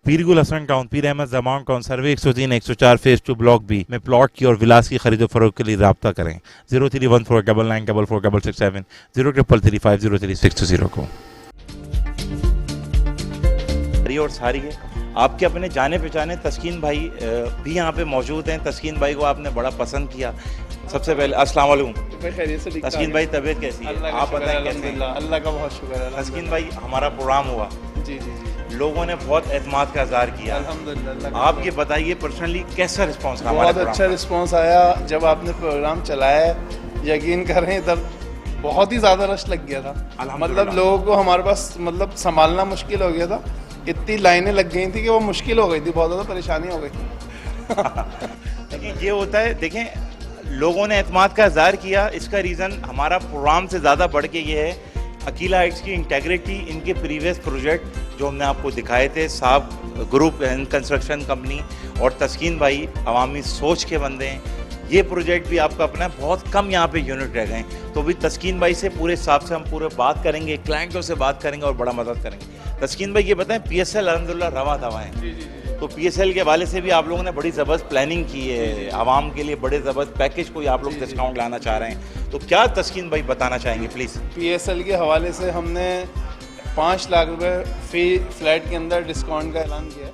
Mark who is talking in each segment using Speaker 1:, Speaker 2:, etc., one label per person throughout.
Speaker 1: पीरगुल Hasan town, पीर Ahmad Zaman town, सर्वे 103 104 phase 2 block B में plot की और विलास की खरीदो फरोख्त के लिए रब्ता करें 0314994467 0333503620 को। और सारी है आपके अपने जाने पहचाने तस्कीन भाई भी यहाँ पे मौजूद हैं। तस्कीन भाई को आपने बड़ा पसंद किया। सबसे पहले अस्सलाम वालेकुम तस्कीन भाई, तबीयत कैसी है? आप बताएं कैसे?
Speaker 2: अल्लाह का बहुत शुक्र है।
Speaker 1: तस्कीन भाई, हमारा प्रोग्राम हुआ,
Speaker 2: जी जी जी,
Speaker 1: लोगों ने बहुत एतमाद का इज़हार किया।
Speaker 2: अल्हम्दुलिल्लाह।
Speaker 1: आप ये बताइए पर्सनली कैसा रिस्पांस रहा?
Speaker 2: बहुत अच्छा रिस्पांस आया जब आपने प्रोग्राम चलाया। यकीन करें तब बहुत ही ज़्यादा रश लग गया था। मतलब लोगों को हमारे पास मतलब संभालना मुश्किल हो गया था। इतनी लाइनें लग गई थी कि वो मुश्किल हो गई थी, बहुत ज़्यादा परेशानी हो गई।
Speaker 1: देखिए ये होता है, देखें लोगों ने एतमाद का इज़हार किया। इसका रीज़न हमारा प्रोग्राम से ज़्यादा बढ़ के ये है अकीला हाइट्स की इंटेग्रिटी, इनके प्रीवियस प्रोजेक्ट जो हमने आपको दिखाए थे, साहब ग्रुप एंड कंस्ट्रक्शन कंपनी और तस्कीन भाई अवामी सोच के बंदे हैं। ये प्रोजेक्ट भी आपका अपना बहुत कम यहाँ पे यूनिट रह गए हैं, तो भी तस्कीन भाई से पूरे हिसाब से हम पूरे बात करेंगे, क्लाइंटों से बात करेंगे और बड़ा मदद करेंगे। तस्कीन भाई ये बताएं, PSL अलहमदुलिल्लाह रवा दवा है, तो PSL के हवाले से भी आप लोगों ने बड़ी ज़बरदस्त प्लानिंग की है, आवाम के लिए बड़े ज़बरदस्त पैकेज कोई आप लोग डिस्काउंट लाना चाह रहे हैं, तो क्या तस्कीन भाई बताना चाहेंगे प्लीज़?
Speaker 2: PSL के हवाले से हमने 5 लाख रुपए फी फ्लैट के अंदर डिस्काउंट का ऐलान किया है।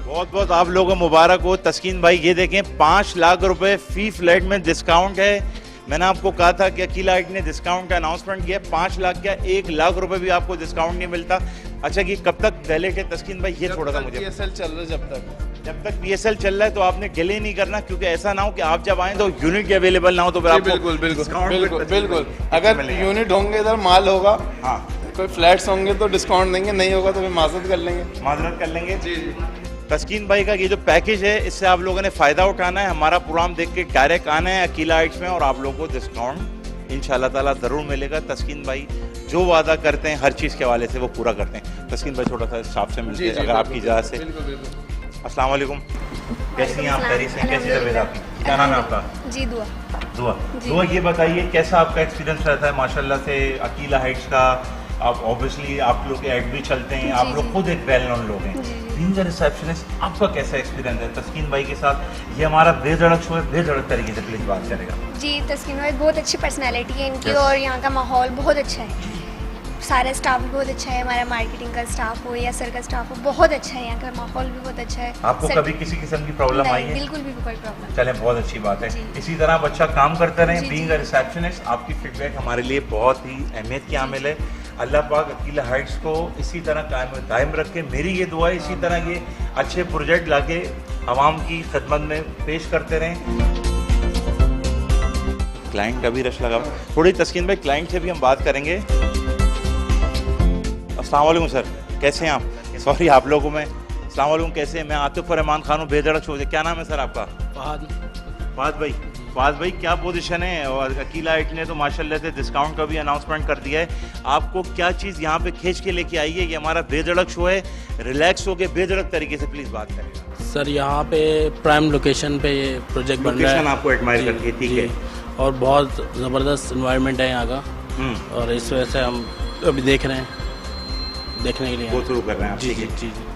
Speaker 1: बहुत बहुत आप लोगों को मुबारक हो। तस्कीन भाई ये देखें, 5 लाख रुपए फी फ्लैट में डिस्काउंट है। मैंने आपको कहा था कि अकीला हाइट ने डिस्काउंट का अनाउंसमेंट किया। 5 लाख क्या 1 लाख रुपए भी आपको डिस्काउंट नहीं मिलता। अच्छा कि कब तक वैलिड है तस्कीन भाई, ये थोड़ा सा मुझे
Speaker 2: PSL चल रहा है। जब तक
Speaker 1: PSL चल रहा है तो आपने डिले नहीं करना, क्योंकि ऐसा ना हो कि आप जब आए तो यूनिट अवेलेबल ना हो तो फिर आपको
Speaker 2: बिल्कुल अगर यूनिट होंगे इधर माल होगा,
Speaker 1: हाँ
Speaker 2: कोई फ्लैट्स होंगे तो डिस्काउंट देंगे, नहीं होगा तो फिर माजरत कर लेंगे।
Speaker 1: जी। तस्कीन भाई का ये जो पैकेज है, इससे आप लोगों ने फ़ायदा उठाना है। हमारा प्रोग्राम देख के डायरेक्ट आना है अकीला हाइट्स में और आप लोगों को डिस्काउंट इंशाल्लाह ताला ज़रूर मिलेगा। तस्कीन भाई जो वादा करते हैं हर चीज़ के हवाले से वो पूरा करते हैं। तस्कीन भाई थोड़ा सा स्टाफ से मिलते हैं अगर आपकी इजाज़त से। अस्सलाम वालेकुम, कैसी हैं आप? खैरियत से? कैसी तबीयत आपकी? क्या नाम है आपका?
Speaker 3: जी दुआ।
Speaker 1: दुआ ये बताइए कैसा आपका एक्सपीरियंस रहता है माशाल्लाह से अकीला हाइट्स का? आप ऑब्वियसली आप लोग के ऐड भी चलते हैं, आप लोग खुद एक वेल नोन लोग हैं। बीइंग अ रिसेप्शनिस्ट आपका कैसा एक्सपीरियंस है तस्कीन भाई के साथ? ये हमारा बेधड़क शो है, बेधड़क तरीके से प्लीज बात करेगा।
Speaker 3: जी तस्कीन भाई बहुत अच्छी पर्सनैलिटी है इनकी और यहाँ का माहौल बहुत अच्छा है, सारा स्टाफ भी बहुत अच्छा है, हमारा मार्केटिंग का स्टाफ हो या सर का स्टाफ हो, बहुत अच्छा है। यहाँ का माहौल भी बहुत अच्छा है।
Speaker 1: आपको कभी किसी किस्म की प्रॉब्लम आई है?
Speaker 3: बिल्कुल भी कोई प्रॉब्लम।
Speaker 1: चलें, बहुत अच्छी बात है। इसी तरह आप अच्छा काम करते रहें। बीइंग अ रिसेप्शनिस्ट आपकी फीडबैक हमारे लिए बहुत ही अहमियत की हामिल है। अल्लाह पाक अकीला हाइट्स को इसी तरह कायम रखे। मेरी ये दुआ है इसी तरह ये अच्छे प्रोजेक्ट लाके आवाम की खिदमत में पेश करते रहें। क्लाइंट का भी रश लगा थोड़ी। तस्कीन भाई क्लाइंट से भी हम बात करेंगे। अस्सलाम वालेकुम सर, कैसे हैं आप? सॉरी आप लोगों में। अस्सलाम वालेकुम, कैसे हैं? मैं आतिफ रहमान खान हूँ, बेधड़क शो से। क्या नाम है सर आपका? फहद भाई क्या पोजीशन है? और अकीला हाइट ने तो माशाल्लाह से डिस्काउंट का भी अनाउंसमेंट कर दिया है। आपको क्या चीज़ यहाँ पे खींच के लेके आई है? ये हमारा बेधड़क शो है, रिलैक्स हो के बेधड़क तरीके से प्लीज़ बात करें
Speaker 4: सर। यहाँ पे प्राइम लोकेशन पे ये प्रोजेक्ट बन रहा है,
Speaker 1: आपको एडमायर करती है, ठीक है,
Speaker 4: और बहुत ज़बरदस्त इन्वायरमेंट है यहाँ का, और इस वजह से हम अभी देख रहे हैं, देखने के लिए
Speaker 1: वो शुरू कर रहे हैं आप।
Speaker 4: जी।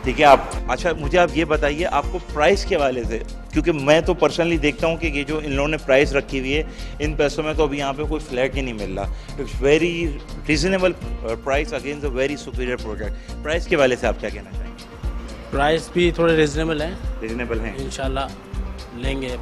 Speaker 1: ठीक है आप। अच्छा मुझे आप ये बताइए आपको प्राइस के हवाले से, क्योंकि मैं तो पर्सनली देखता हूँ कि ये जो इन लोगों ने प्राइस रखी हुई है, इन पैसों में तो अभी यहाँ पे कोई फ्लैट ही नहीं मिल रहा। It's very reasonable price against a very superior project. Price के हवाले से आप क्या कहना चाहेंगे?
Speaker 4: प्राइस भी थोड़े रीजनेबल हैं, इंशाल्लाह लेंगे।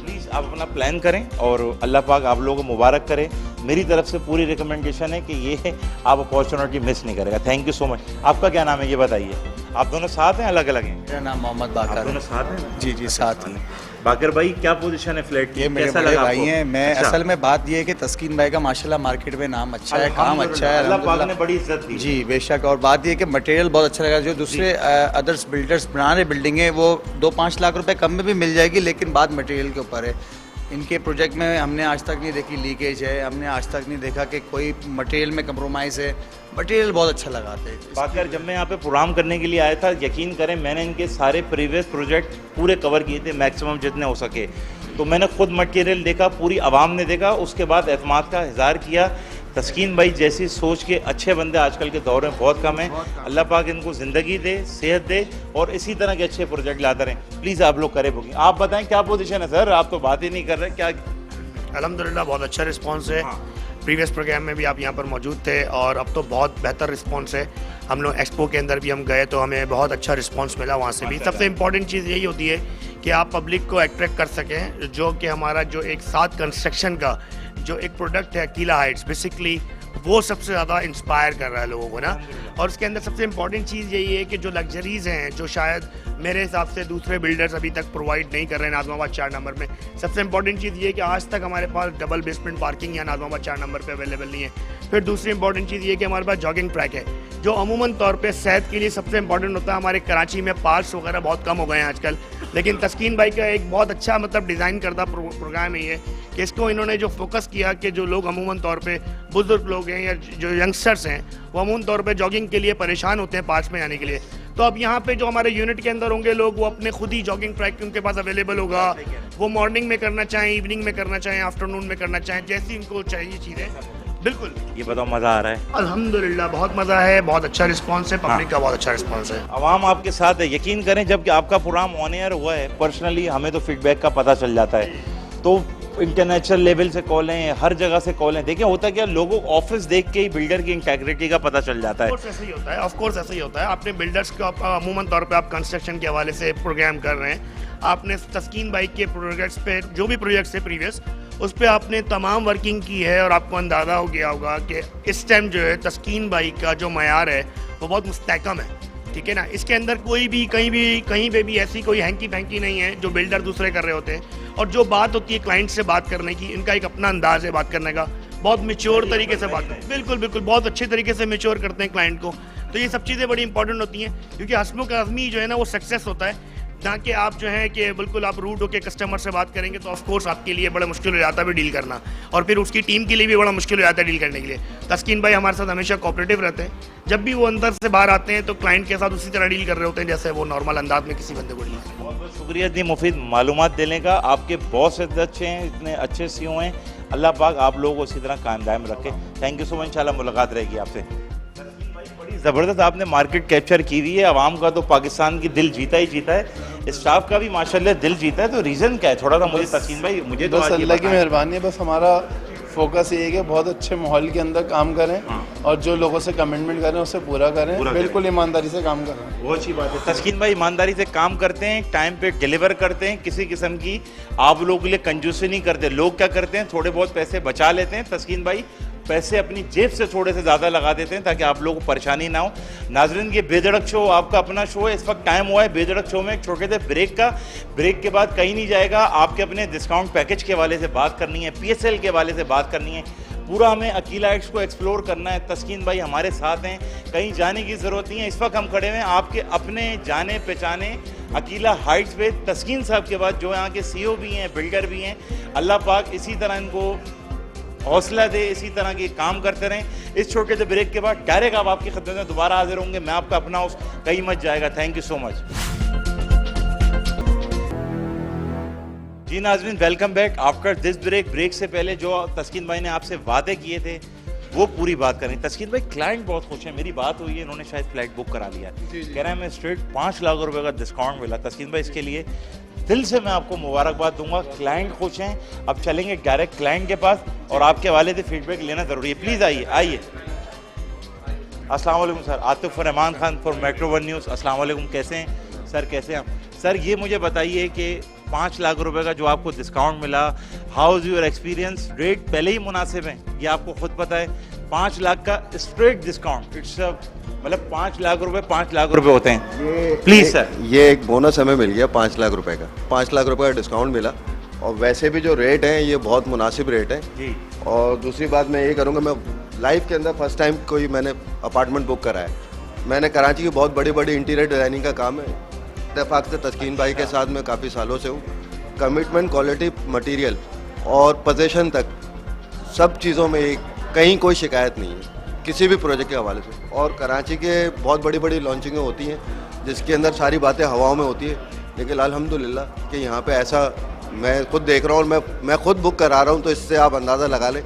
Speaker 1: प्लीज़ आप अपना प्लान करें और अल्लाह पाक आप लोगों को मुबारक करे। मेरी तरफ से पूरी रिकमेंडेशन है कि ये आप अपॉर्चुनिटी मिस नहीं करेगा। Thank you so much. आपका क्या नाम है ये बताइए? आप दोनों साथ हैं अलग अलग हैं?
Speaker 4: मेरा नाम मोहम्मद बाकर है।
Speaker 1: दोनों साथ हैं?
Speaker 4: जी साथ हैं।
Speaker 1: बाकर भाई क्या पोजीशन है फ्लैट की?
Speaker 5: ये मेरे बड़े भाई हैं। मैं
Speaker 1: अच्छा।
Speaker 5: असल में बात ये है कि तस्कीन भाई का माशाल्लाह मार्केट में नाम अच्छा है, काम अच्छा है,
Speaker 1: अल्लाह पाक ने बड़ी इज्जत दी।
Speaker 5: जी बेशक। और बात ये है कि मटेरियल बहुत अच्छा लगा। जो दूसरे अदर्स बिल्डर्स बना रहे बिल्डिंगें वो 2-5 लाख रुपए कम में भी मिल जाएगी, लेकिन बात मटेरियल के ऊपर है। इनके प्रोजेक्ट में हमने आज तक नहीं देखी लीकेज है, हमने आज तक नहीं देखा कि कोई मटेरियल में कंप्रोमाइज़ है। मटेरियल बहुत अच्छा लगाते हैं।
Speaker 1: बाकर जब मैं यहाँ पे प्रोग्राम करने के लिए आया था, यकीन करें मैंने इनके सारे प्रीवियस प्रोजेक्ट पूरे कवर किए थे मैक्सिमम जितने हो सके। तो मैंने खुद मटेरियल देखा, पूरी आवाम ने देखा, उसके बाद एतमाद का इज़हार किया तस्कीन भाई जैसी सोच के अच्छे बंदे आजकल के दौर में बहुत कम हैं। अल्लाह पाक इनको ज़िंदगी दे, सेहत दे और इसी तरह के अच्छे प्रोजेक्ट लाते रहें। प्लीज़ आप लोग करें बुकिंग। आप बताएं क्या पोजीशन है सर, आप तो बात ही नहीं कर रहे, क्या?
Speaker 6: अल्हम्दुलिल्लाह बहुत अच्छा रिस्पांस है। प्रीवियस प्रोग्राम में भी आप यहाँ पर मौजूद थे और अब तो बहुत बेहतर रिस्पांस है। हम लोग एक्सपो के अंदर भी हम गए तो हमें बहुत अच्छा रिस्पांस मिला वहाँ से भी। सबसे इम्पॉर्टेंट चीज़ यही होती है कि आप पब्लिक को अट्रैक्ट कर सकें, जो कि हमारा जो एक साथ कंस्ट्रक्शन का जो एक प्रोडक्ट है अकीला हाइट्स, बेसिकली वो सबसे ज़्यादा इंस्पायर कर रहा है लोगों को ना। और उसके अंदर सबसे इम्पॉर्टेंट चीज़ यही है कि जो लग्जरीज़ हैं जो शायद मेरे हिसाब से दूसरे बिल्डर्स अभी तक प्रोवाइड नहीं कर रहे हैं नाज़िमाबाद 4 नंबर में। सबसे इम्पॉर्टेंट चीज़ ये है कि आज तक हमारे पास डबल बेसमेंट पार्किंग या नाज़िमाबाद 4 नंबर पे अवेलेबल नहीं है। फिर दूसरी इंपॉर्टेंट चीज़ ये कि हमारे पास जॉगिंग ट्रैक है, जो अमूमन तौर पे सेहत के लिए सबसे इंपॉर्टेंट होता है। हमारे कराची में पार्क्स वगैरह बहुत कम हो गए हैं आजकल, लेकिन तस्कीन भाई का एक बहुत अच्छा मतलब डिज़ाइन करता प्रोग्राम है ये कि इसको इन्होंने जो फोकस किया कि जो लोग अमूमन तौर पे बुजुर्ग लोग हैं या जो यंगस्टर्स हैं वो अमूमन तौर पे जॉगिंग के लिए परेशान होते हैं पार्क्स में जाने के लिए, तो अब यहाँ पे जो हमारे यूनिट के अंदर होंगे लोग वो अपने खुद ही जॉगिंग ट्रैक उनके पास अवेलेबल होगा। वो मॉर्निंग में करना चाहें, इवनिंग में करना चाहें, आफ्टरनून में करना चाहें, जैसी उनको चाहिए चीज़ें। बिल्कुल,
Speaker 1: ये बताओ मज़ा आ रहा है?
Speaker 6: अल्हम्दुलिल्लाह बहुत मज़ा है, बहुत अच्छा रिस्पांस है, पब्लिक का बहुत अच्छा रिस्पांस है।
Speaker 1: आवाम आपके साथ है, यकीन करें जब कि आपका प्रोग्राम ऑन एयर हुआ है पर्सनली हमें तो फीडबैक का पता चल जाता है। तो इंटरनेशनल लेवल से कॉलें, हर जगह से कॉलें, देखिए होता क्या लोगों को ऑफिस देख के ही बिल्डर की इंटेग्रिटी का पता चल जाता है।
Speaker 6: ऑफ कोर्स ऐसा ही होता है, ऑफ कोर्स ऐसा ही होता है। आपने बिल्डर्स को अमूमन तौर पे आप कंस्ट्रक्शन के हवाले से प्रोग्राम कर रहे हैं, आपने तस्कीन भाई के प्रोजेक्ट्स पे जो भी प्रोजेक्ट्स है प्रीवियस उस पर आपने तमाम वर्किंग की है और आपको अंदाज़ा हो गया होगा कि इस टाइम जो है तस्कीन भाई का जो मयार है वो बहुत मुस्तहकम है, ठीक है ना। इसके अंदर कोई भी कहीं पे भी ऐसी कोई हैंकी फैंकी नहीं है जो बिल्डर दूसरे कर रहे होते हैं। और जो बात होती है क्लाइंट से बात करने की, इनका एक अपना अंदाज है बात करने का, बहुत मेच्योर तरीके से बात करते हैं। बिल्कुल बिल्कुल, बहुत अच्छे तरीके से मेच्योर करते हैं क्लाइंट को। तो ये सब चीज़ें बड़ी इंपॉर्टेंट होती हैं, क्योंकि हस्मुख आज़मी जो है ना वो सक्सेस होता है, ना कि आप जो है कि बिल्कुल आप रूड होकर कस्टमर से बात करेंगे तो ऑफ कोर्स आपके लिए बड़ा मुश्किल हो जाता है भी डील करना, और फिर उसकी टीम के लिए भी बड़ा मुश्किल हो जाता है डील करने के लिए। तस्कीन भाई हमारे साथ हमेशा कोऑपरेटिव रहते हैं, जब भी वो अंदर से बाहर आते हैं तो क्लाइंट के साथ उसी तरह डील कर रहे होते हैं जैसे वो नॉर्मल अंदाज में किसी बंदे को डील करते हैं।
Speaker 1: बहुत बहुत शुक्रिया इतनी मुफीद मालूमात देने का। आपके बॉस इतने अच्छे हैं, इतने अच्छे सीईओ हैं, अल्लाह पाक आप लोगों को इसी तरह कायम दायम रखे। थैंक यू सो मच, इंशाल्लाह मुलाकात रहेगी आपसे। बड़ी ज़बरदस्त आपने मार्केट कैप्चर की हुई है, आवाम का तो पाकिस्तान की दिल जीता ही जीता है, स्टाफ का भी माशाल्लाह दिल जीता है। तो रीज़न क्या है, थोड़ा सा मुझे तस्कीन भाई मुझे तो
Speaker 2: बस अल्लाह की मेहरबानी है। बस हमारा फोकस ये है कि बहुत अच्छे माहौल के अंदर काम करें और जो लोगों से कमिटमेंट करें उसे पूरा करें, बिल्कुल ईमानदारी से काम करें।
Speaker 1: बहुत अच्छी बात है। तस्कीन भाई ईमानदारी से काम करते हैं, टाइम पे डिलीवर करते हैं, किसी किस्म की आप लोगों के लिए कंजूसी नहीं करते। लोग क्या करते हैं, थोड़े बहुत पैसे बचा लेते हैं, तस्कीन भाई पैसे अपनी जेब से थोड़े से ज़्यादा लगा देते हैं ताकि आप लोगों को परेशानी ना हो। नाजरीन, ये बेधड़क शो आपका अपना शो है, इस वक्त टाइम हुआ है बेधड़क शो में एक छोटे से ब्रेक का। ब्रेक के बाद कहीं नहीं जाएगा, आपके अपने डिस्काउंट पैकेज के हवाले से बात करनी है, PSL के हवाले से बात करनी है, पूरा हमें अकीला हाइट्स को एक्सप्लोर करना है। तस्कीन भाई हमारे साथ हैं, कहीं जाने की ज़रूरत नहीं है। इस वक्त हम खड़े हुए हैं आपके अपने जाने पहचाने अकीला हाइट्स पे। तस्कीन साहब के बाद जो यहाँ के CEO भी हैं, बिल्डर भी हैं, अल्लाह पाक इसी तरह इनको हौसला दे, इसी तरह के काम करते रहें। इस छोटे से ब्रेक के बाद डायरेक्ट आप आपकी खिदमत में दोबारा हाजिर होंगे। मैं आपका अपना हूँ, कहीं मत जाएगा। Thank you so much. जी नाज़रीन, welcome back after this break. Break से पहले जो तस्कीन भाई ने आपसे वादे किए थे वो पूरी बात करें। तस्कीन भाई क्लाइंट बहुत खुश है, मेरी बात हुई है, इन्होंने शायद फ्लाइट बुक करा लिया, कह रहे हैं मैं स्ट्रेट 5 लाख रुपए का डिस्काउंट मिला। तस्कीन भाई इसके लिए दिल से मैं आपको मुबारकबाद दूंगा। क्लाइंट खुश हैं। अब चलेंगे डायरेक्ट क्लाइंट के पास और आपके हवाले से फीडबैक लेना ज़रूरी है। प्लीज़ आइए आइए। अस्सलाम वालेकुम sir, Atif Rahman Khan for metro 1 news. अस्सलाम वालेकुम, कैसे हैं सर, कैसे हैं सर? ये मुझे बताइए कि 5 लाख रुपए का जो आपको डिस्काउंट मिला, how is your experience? Rate पहले ही मुनासिब है, ये आपको खुद पता है। 5 लाख का स्ट्रेट डिस्काउंट, इट्स मतलब 5 लाख रुपए होते हैं। प्लीज़ सर,
Speaker 7: ये एक बोनस हमें मिल गया 5 लाख रुपए का। 5 लाख रुपए का डिस्काउंट मिला और वैसे भी जो रेट है ये बहुत मुनासिब रेट है
Speaker 1: जी।
Speaker 7: और दूसरी बात मैं ये करूँगा, मैं लाइफ के अंदर फर्स्ट टाइम कोई मैंने अपार्टमेंट बुक करा है। मैंने कराची की बहुत बड़ी बड़ी इंटीरियर डिज़ाइनिंग का काम है, इत्तेफाक से तस्कीन भाई के साथ मैं काफ़ी सालों से हूँ। कमिटमेंट, क्वालिटी, मटेरियल और पोजीशन तक सब चीज़ों में कहीं कोई शिकायत नहीं है किसी भी प्रोजेक्ट के हवाले से। और कराची के बहुत बड़ी बड़ी लॉन्चिंगें होती हैं जिसके अंदर सारी बातें हवाओं में होती है, लेकिन अल्हम्दुलिल्लाह कि यहाँ पे ऐसा मैं खुद देख रहा हूँ और मैं खुद बुक करा रहा हूँ, तो इससे आप अंदाज़ा लगा लें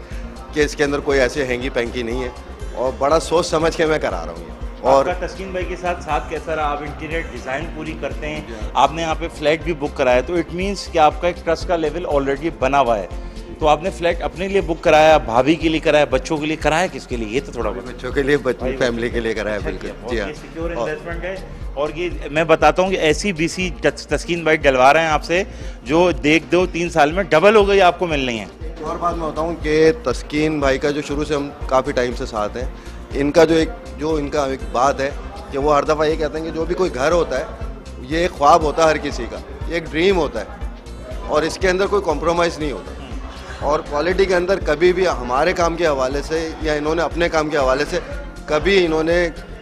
Speaker 7: कि इसके अंदर कोई ऐसे हैंगी पैंकी नहीं है और बड़ा सोच समझ के मैं करा रहा हूँ। और
Speaker 1: आपका तस्कीन भाई के साथ कैसा रहा? आप इंटीरियर डिज़ाइन पूरी करते हैं, आपने यहाँ पे फ्लैट भी बुक कराया, तो इट मीन्स कि आपका एक ट्रस्ट का लेवल ऑलरेडी बना हुआ है। तो आपने फ्लैट अपने लिए बुक कराया, भाभी के लिए कराया, बच्चों के लिए कराया, किसके लिए? ये तो थोड़ा
Speaker 7: बच्चों के लिए, फैमिली के लिए कराया, बिल्कुल जी हाँ।
Speaker 1: सिक्योर इन्वेस्टमेंट है। और ये मैं बताता हूँ कि ऐसी बीसी तस्कीन भाई डलवा रहे हैं आपसे जो देख दो 3 साल में डबल हो गई आपको मिलनी है।
Speaker 7: और बात मैं बताऊँ कि तस्कीन भाई का जो शुरू से हम काफ़ी टाइम से साथ हैं, इनका जो इनका एक बात है कि वो हर दफ़ा ये कहते हैं कि जो भी कोई घर होता है ये एक ख्वाब होता है हर किसी का, ये एक ड्रीम होता है और इसके अंदर कोई कॉम्प्रोमाइज़ नहीं होता। और क्वालिटी के अंदर कभी भी हमारे काम के हवाले से या इन्होंने अपने काम के हवाले से कभी इन्होंने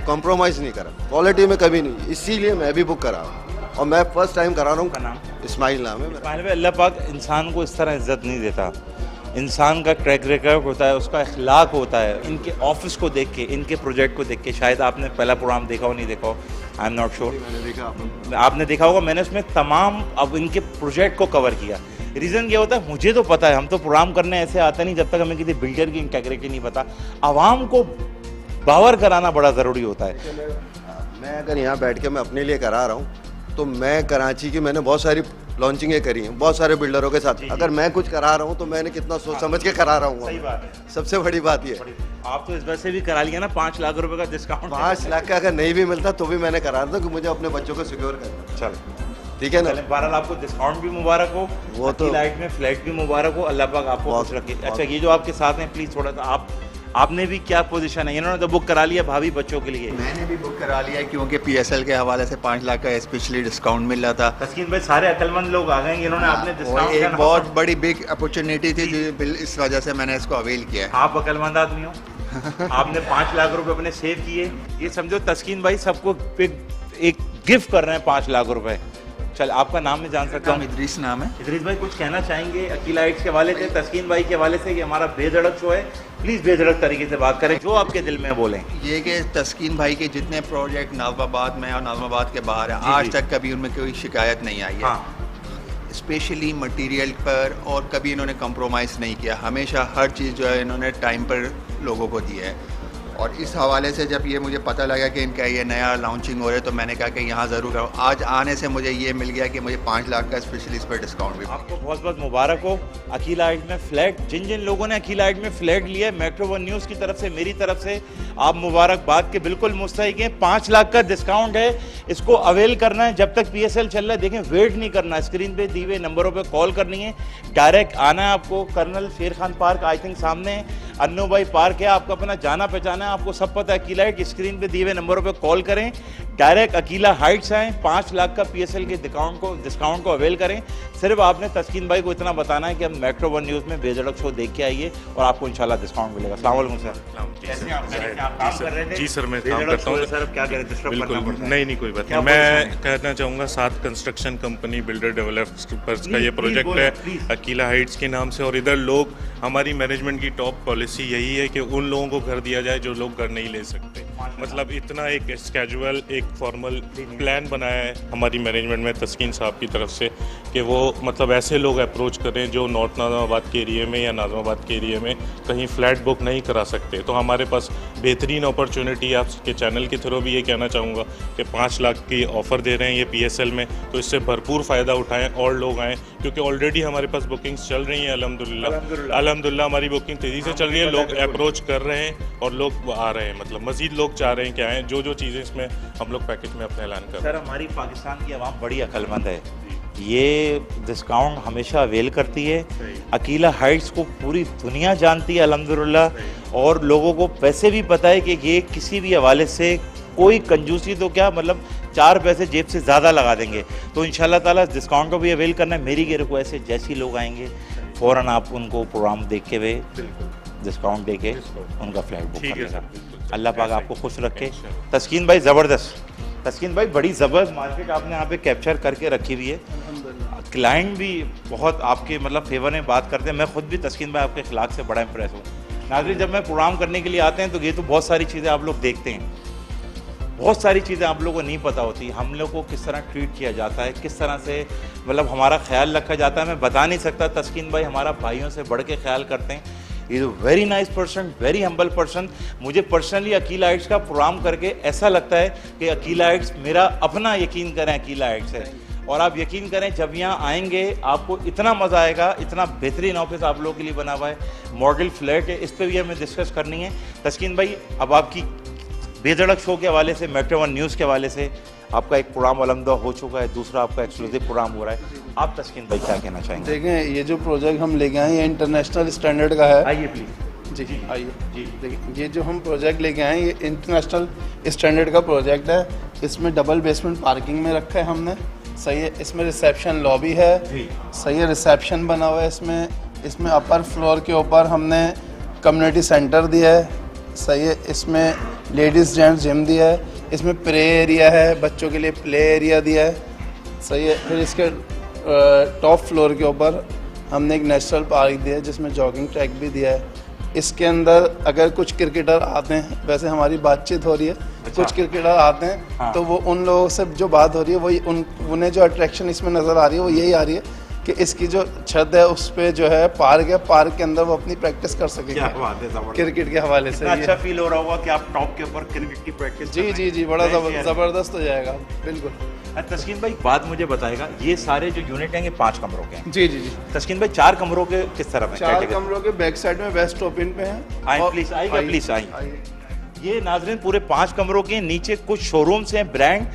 Speaker 7: कॉम्प्रोमाइज़ नहीं करा, क्वालिटी में कभी नहीं। इसीलिए मैं भी बुक करा रहा हूँ और मैं फर्स्ट टाइम करा रहा हूँ।
Speaker 1: नाम
Speaker 7: इस्माइल नाम है मेरा।
Speaker 1: इस्माइल भाई, अल्लाह पाक इंसान को इस तरह इज्जत नहीं देता। इंसान का ट्रैक रिकॉर्ड होता है, उसका अखलाक होता है। इनके ऑफिस को देख के, इनके प्रोजेक्ट को देख के, शायद आपने पहला प्रोग्राम देखा हो, नहीं देखा हो, आई एम नॉट श्योर।
Speaker 7: मैंने देखा,
Speaker 1: आपने देखा होगा। मैंने उसमें तमाम अब इनके प्रोजेक्ट को कवर किया। रीज़न क्या होता है, मुझे तो पता है, हम तो प्रोग्राम करने ऐसे आते नहीं जब तक हमें किसी बिल्डर की इंटेग्रिटी नहीं पता। आवाम को बावर कराना बड़ा ज़रूरी होता है।
Speaker 7: मैं अगर यहाँ बैठ के मैं अपने लिए करा रहा हूँ तो मैं कराची की मैंने बहुत सारी लॉन्चिंगें करी हैं बहुत सारे बिल्डरों के साथ। अगर मैं कुछ करा रहा हूँ तो मैंने कितना सोच समझ के करा रहा हूँ।
Speaker 1: सही बात है।
Speaker 7: सबसे बड़ी बात ये,
Speaker 1: आप तो इस वजह से भी करा लिया ना 5 लाख रुपए का डिस्काउंट।
Speaker 7: 5 लाख का अगर नहीं भी मिलता तो भी मैंने करा रहा था कि मुझे अपने बच्चों को सिक्योर करना।
Speaker 1: चलो
Speaker 7: ठीक है ना।
Speaker 1: बहरहाल आपको डिस्काउंट भी मुबारक हो,
Speaker 7: वो तो
Speaker 1: लाइट में फ्लैट भी मुबारक हो, अल्लाह पाक आपको खुश रखे। अच्छा, ये जो आपके साथ हैं, प्लीज थोड़ा सा आपने भी क्या पोजीशन है? इन्होंने तो बुक करा लिया भाभी बच्चों के लिए।
Speaker 8: मैंने भी बुक करा लिया क्योंकि पीएसएल के हवाले से 5 लाख का स्पेशली डिस्काउंट मिल रहा था।
Speaker 1: तस्कीन भाई, सारे अक्लमंद लोग आ गए, इन्होंने आपने डिस्काउंट
Speaker 8: एक बहुत बड़ी बिग अपॉर्चुनिटी थी इस वजह से मैंने इसको अवेल किया है।
Speaker 1: आप अक्लमंद आदमी हो, आपने 5 लाख रुपए अपने सेव किए। ये समझो तस्कीन भाई सबको एक गिफ्ट कर रहे हैं 5 लाख रुपए। चल, आपका नाम मैं जान सकता हूँ?
Speaker 8: इदरीस नाम है।
Speaker 1: इदरीस भाई, कुछ कहना चाहेंगे अकीला हाइट्स के हवाले से, तस्कीन भाई के हवाले से कि हमारा बेधड़क शो है, प्लीज़ बेधड़क तरीके से बात करें, जो आपके दिल में बोलें।
Speaker 8: ये कि तस्कीन भाई के जितने प्रोजेक्ट नाज़माबाद में और नाज़माबाद के बाहर है, आज तक कभी उनमें कोई शिकायत नहीं आई है।
Speaker 1: हाँ।
Speaker 8: स्पेशली मटेरियल पर, और कभी इन्होंने कंप्रोमाइज़ नहीं किया। हमेशा हर चीज़ जो है इन्होंने टाइम पर लोगों को दी है। और इस हवाले से जब ये मुझे पता लगा कि इनका ये नया लॉन्चिंग हो रहा है तो मैंने कहा कि यहाँ ज़रूर आओ। आज आने से मुझे ये मिल गया कि मुझे 5 लाख का स्पेशली इस पर डिस्काउंट भी।
Speaker 1: आपको बहुत बहुत मुबारक हो। अकीला हाइट में फ्लैट, जिन जिन लोगों ने अकीला हाइट में फ्लैट लिया है, मेट्रो 1 न्यूज़ की तरफ से, मेरी तरफ से आप मुबारकबाद के बिल्कुल मुस्तहिक हैं। 5 लाख का डिस्काउंट है, इसको अवेल करना है जब तक PSL चल रहा है। देखें, वेट नहीं करना, स्क्रीन पे दी हुए नंबरों पे कॉल करनी है, डायरेक्ट आना है आपको। कर्नल शेर खान पार्क आई थिंक सामने है, अन्नू भाई पार्क है, आपका अपना जाना पहचाना है, आपको सब पता है। अकीला हाइट, स्क्रीन पे दिए हुए नंबरों पे कॉल करें, डायरेक्ट अकीला हाइट्स आएँ, 5 लाख का PSL के डिस्काउंट को अवेल करें। सिर्फ आपने तस्कीन भाई को इतना बताना है कि हम मेट्रो 1 न्यूज़ में बेधड़क शो देख के आइए और आपको इंशाल्लाह डिस्काउंट मिलेगा। अस्सलाम वालेकुम सर। कैसे हैं आप? काम कर रहे थे?
Speaker 9: जी सर, मैं काम करता हूँ
Speaker 1: सर। क्या करें, डिस्टर्ब करना
Speaker 9: बिल्कुल
Speaker 1: पड़ता है?
Speaker 9: नहीं कोई बात नहीं। मैं कहना चाहूँगा, 7 कंस्ट्रक्शन कंपनी बिल्डर डेवलपर्स का ये प्रोजेक्ट है अकीला हाइट्स के नाम से। और इधर लोग, हमारी मैनेजमेंट की टॉप पॉलिसी यही है कि उन लोगों को घर दिया जाए जो लोग घर नहीं ले सकते। मतलब इतना एक स्केजुअल, एक फॉर्मल प्लान बनाया है हमारी मैनेजमेंट में तस्कीन साहब की तरफ से कि वो मतलब ऐसे लोग अप्रोच करें जो नॉर्थ नाज़माबाद के एरिया में या नाज़माबाद के एरिया में कहीं फ्लैट बुक नहीं करा सकते। तो हमारे पास बेहतरीन अपॉर्चुनिटी, आपके चैनल के थ्रू भी ये कहना चाहूँगा कि 5 लाख की ऑफ़र दे रहे हैं ये PSL में, तो इससे भरपूर फ़ायदा उठाएँ और लोग आएँ, क्योंकि ऑलरेडी हमारे पास बुकिंग्स चल रही हैं। अल्हम्दुलिल्लाह हमारी बुकिंग तेज़ी से चल रही है, लोग अप्रोच कर रहे हैं और लोग आ रहे हैं। मतलब मज़ीद लोग चाह रहे हैं कि आएँ, जो चीज़ें इसमें हम लोग पैकेज में अपना ऐलान कर रहे हैं।
Speaker 1: सर, हमारी पाकिस्तान की आवाम बड़ी अक्लमंद है, ये डिस्काउंट हमेशा अवेल करती है। अकीला हाइट्स को पूरी दुनिया जानती है अल्हम्दुलिल्लाह, और लोगों को वैसे भी पता है कि ये किसी भी हवाले से कोई कंजूसी तो क्या, मतलब 4 पैसे जेब से ज़्यादा लगा देंगे। तो इंशाल्लाह ताला इस डिस्काउंट को भी अवेल करना है। मेरी ये रिक्वेस्ट है, जैसे लोग आएंगे फ़ौरन आप उनको प्रोग्राम देख के वे डिस्काउंट दे के उनका फ्लैट बुक करेगा। अल्लाह पाक आपको खुश रखे। तस्कीन भाई ज़बरदस्त, तस्कीन भाई बड़ी ज़बरदस्त मार्केट आपने यहाँ पे कैप्चर करके रखी हुई है। क्लाइंट भी बहुत आपके मतलब फेवर में बात करते हैं। मैं खुद भी तस्कीन भाई आपके अखलाक से बड़ा इंप्रेस हूँ। नाज़रीन, जब मैं प्रोग्राम करने के लिए आते हैं तो ये तो बहुत सारी चीज़ें आप लोग देखते हैं, बहुत सारी चीज़ें आप लोगों को नहीं पता होती। हम लोग को किस तरह ट्रीट किया जाता है, किस तरह से मतलब हमारा ख्याल रखा जाता है, मैं बता नहीं सकता। तस्कीन भाई हमारा भाइयों से बढ़ के ख्याल करते हैं। Is a very nice person, very humble person. मुझे पर्सनली अकीला हाइट्स का प्रोग्राम करके ऐसा लगता है कि अकीला हाइट्स मेरा अपना, यकीन करें, अकीला हाइट्स है। और आप यकीन करें जब यहाँ आएंगे आपको इतना मज़ा आएगा, इतना बेहतरीन ऑफिस आप लोगों के लिए बना हुआ है, मॉडल फ्लैट है, इस पर भी हमें डिस्कस करनी है। तस्कीन भाई, अब आपकी बेधड़क शो के हवाले से, मेट्रो वन न्यूज़ के हवाले से आपका एक प्रोग्राम अलहमदा हो चुका है, दूसरा आपका एक्सक्लूसिव प्रोग्राम हो रहा है। आप तस्कीन भाई क्या कहना चाहेंगे?
Speaker 2: देखें, ये जो प्रोजेक्ट हम लेके आए ये इंटरनेशनल स्टैंडर्ड का है।
Speaker 1: आइए प्लीज़।
Speaker 2: जी आइए। जी देखिए, ये जो हम प्रोजेक्ट लेके आए हैं ये इंटरनेशनल स्टैंडर्ड का प्रोजेक्ट है। इसमें डबल बेसमेंट पार्किंग में रखा है हमने, सही है। इसमें रिसेप्शन लॉबी है, सही है, रिसेप्शन बना हुआ है इसमें अपर फ्लोर के ऊपर हमने कम्युनिटी सेंटर दिया है, सही है। इसमें लेडीज़ जेंट्स जिम दिया है, इसमें प्ले एरिया है, बच्चों के लिए प्ले एरिया दिया है, सही है। फिर इसके टॉप फ्लोर के ऊपर हमने एक नेशनल पार्क दिया है जिसमें जॉगिंग ट्रैक भी दिया है। इसके अंदर अगर कुछ क्रिकेटर आते हैं, वैसे हमारी बातचीत हो रही है, कुछ क्रिकेटर आते हैं तो वो उन लोगों से जो बात हो रही है वही उन्हें जो अट्रैक्शन इसमें नज़र आ रही है वो यही आ रही है कि इसकी जो छत है उस पे जो है पार्क है, पार्क के अंदर वो अपनी प्रैक्टिस कर सकेंगे।
Speaker 1: क्या बात है, जबरदस्त।
Speaker 2: क्रिकेट के हवाले से
Speaker 1: अच्छा फील हो रहा होगा कि आप टॉप के ऊपर क्रिकेट की प्रैक्टिस कर रहे हैं।
Speaker 2: जी बड़ा ज़बरदस्त हो जाएगा, बिल्कुल।
Speaker 1: तस्कीन भाई, बात मुझे बताएगा, ये सारे जो यूनिट हैं ये 5 कमरों के हैं?
Speaker 2: जी।
Speaker 1: तस्कीन भाई, 4 कमरों के किस तरफ हैं?
Speaker 2: 4 कमरों के बैक साइड में वेस्ट ओपन पे हैं।
Speaker 1: आइए प्लीज, आइएगा प्लीज, आइए। ये नाजरीन पूरे 5 कमरों के नीचे कुछ शोरूम्स हैं, ब्रांड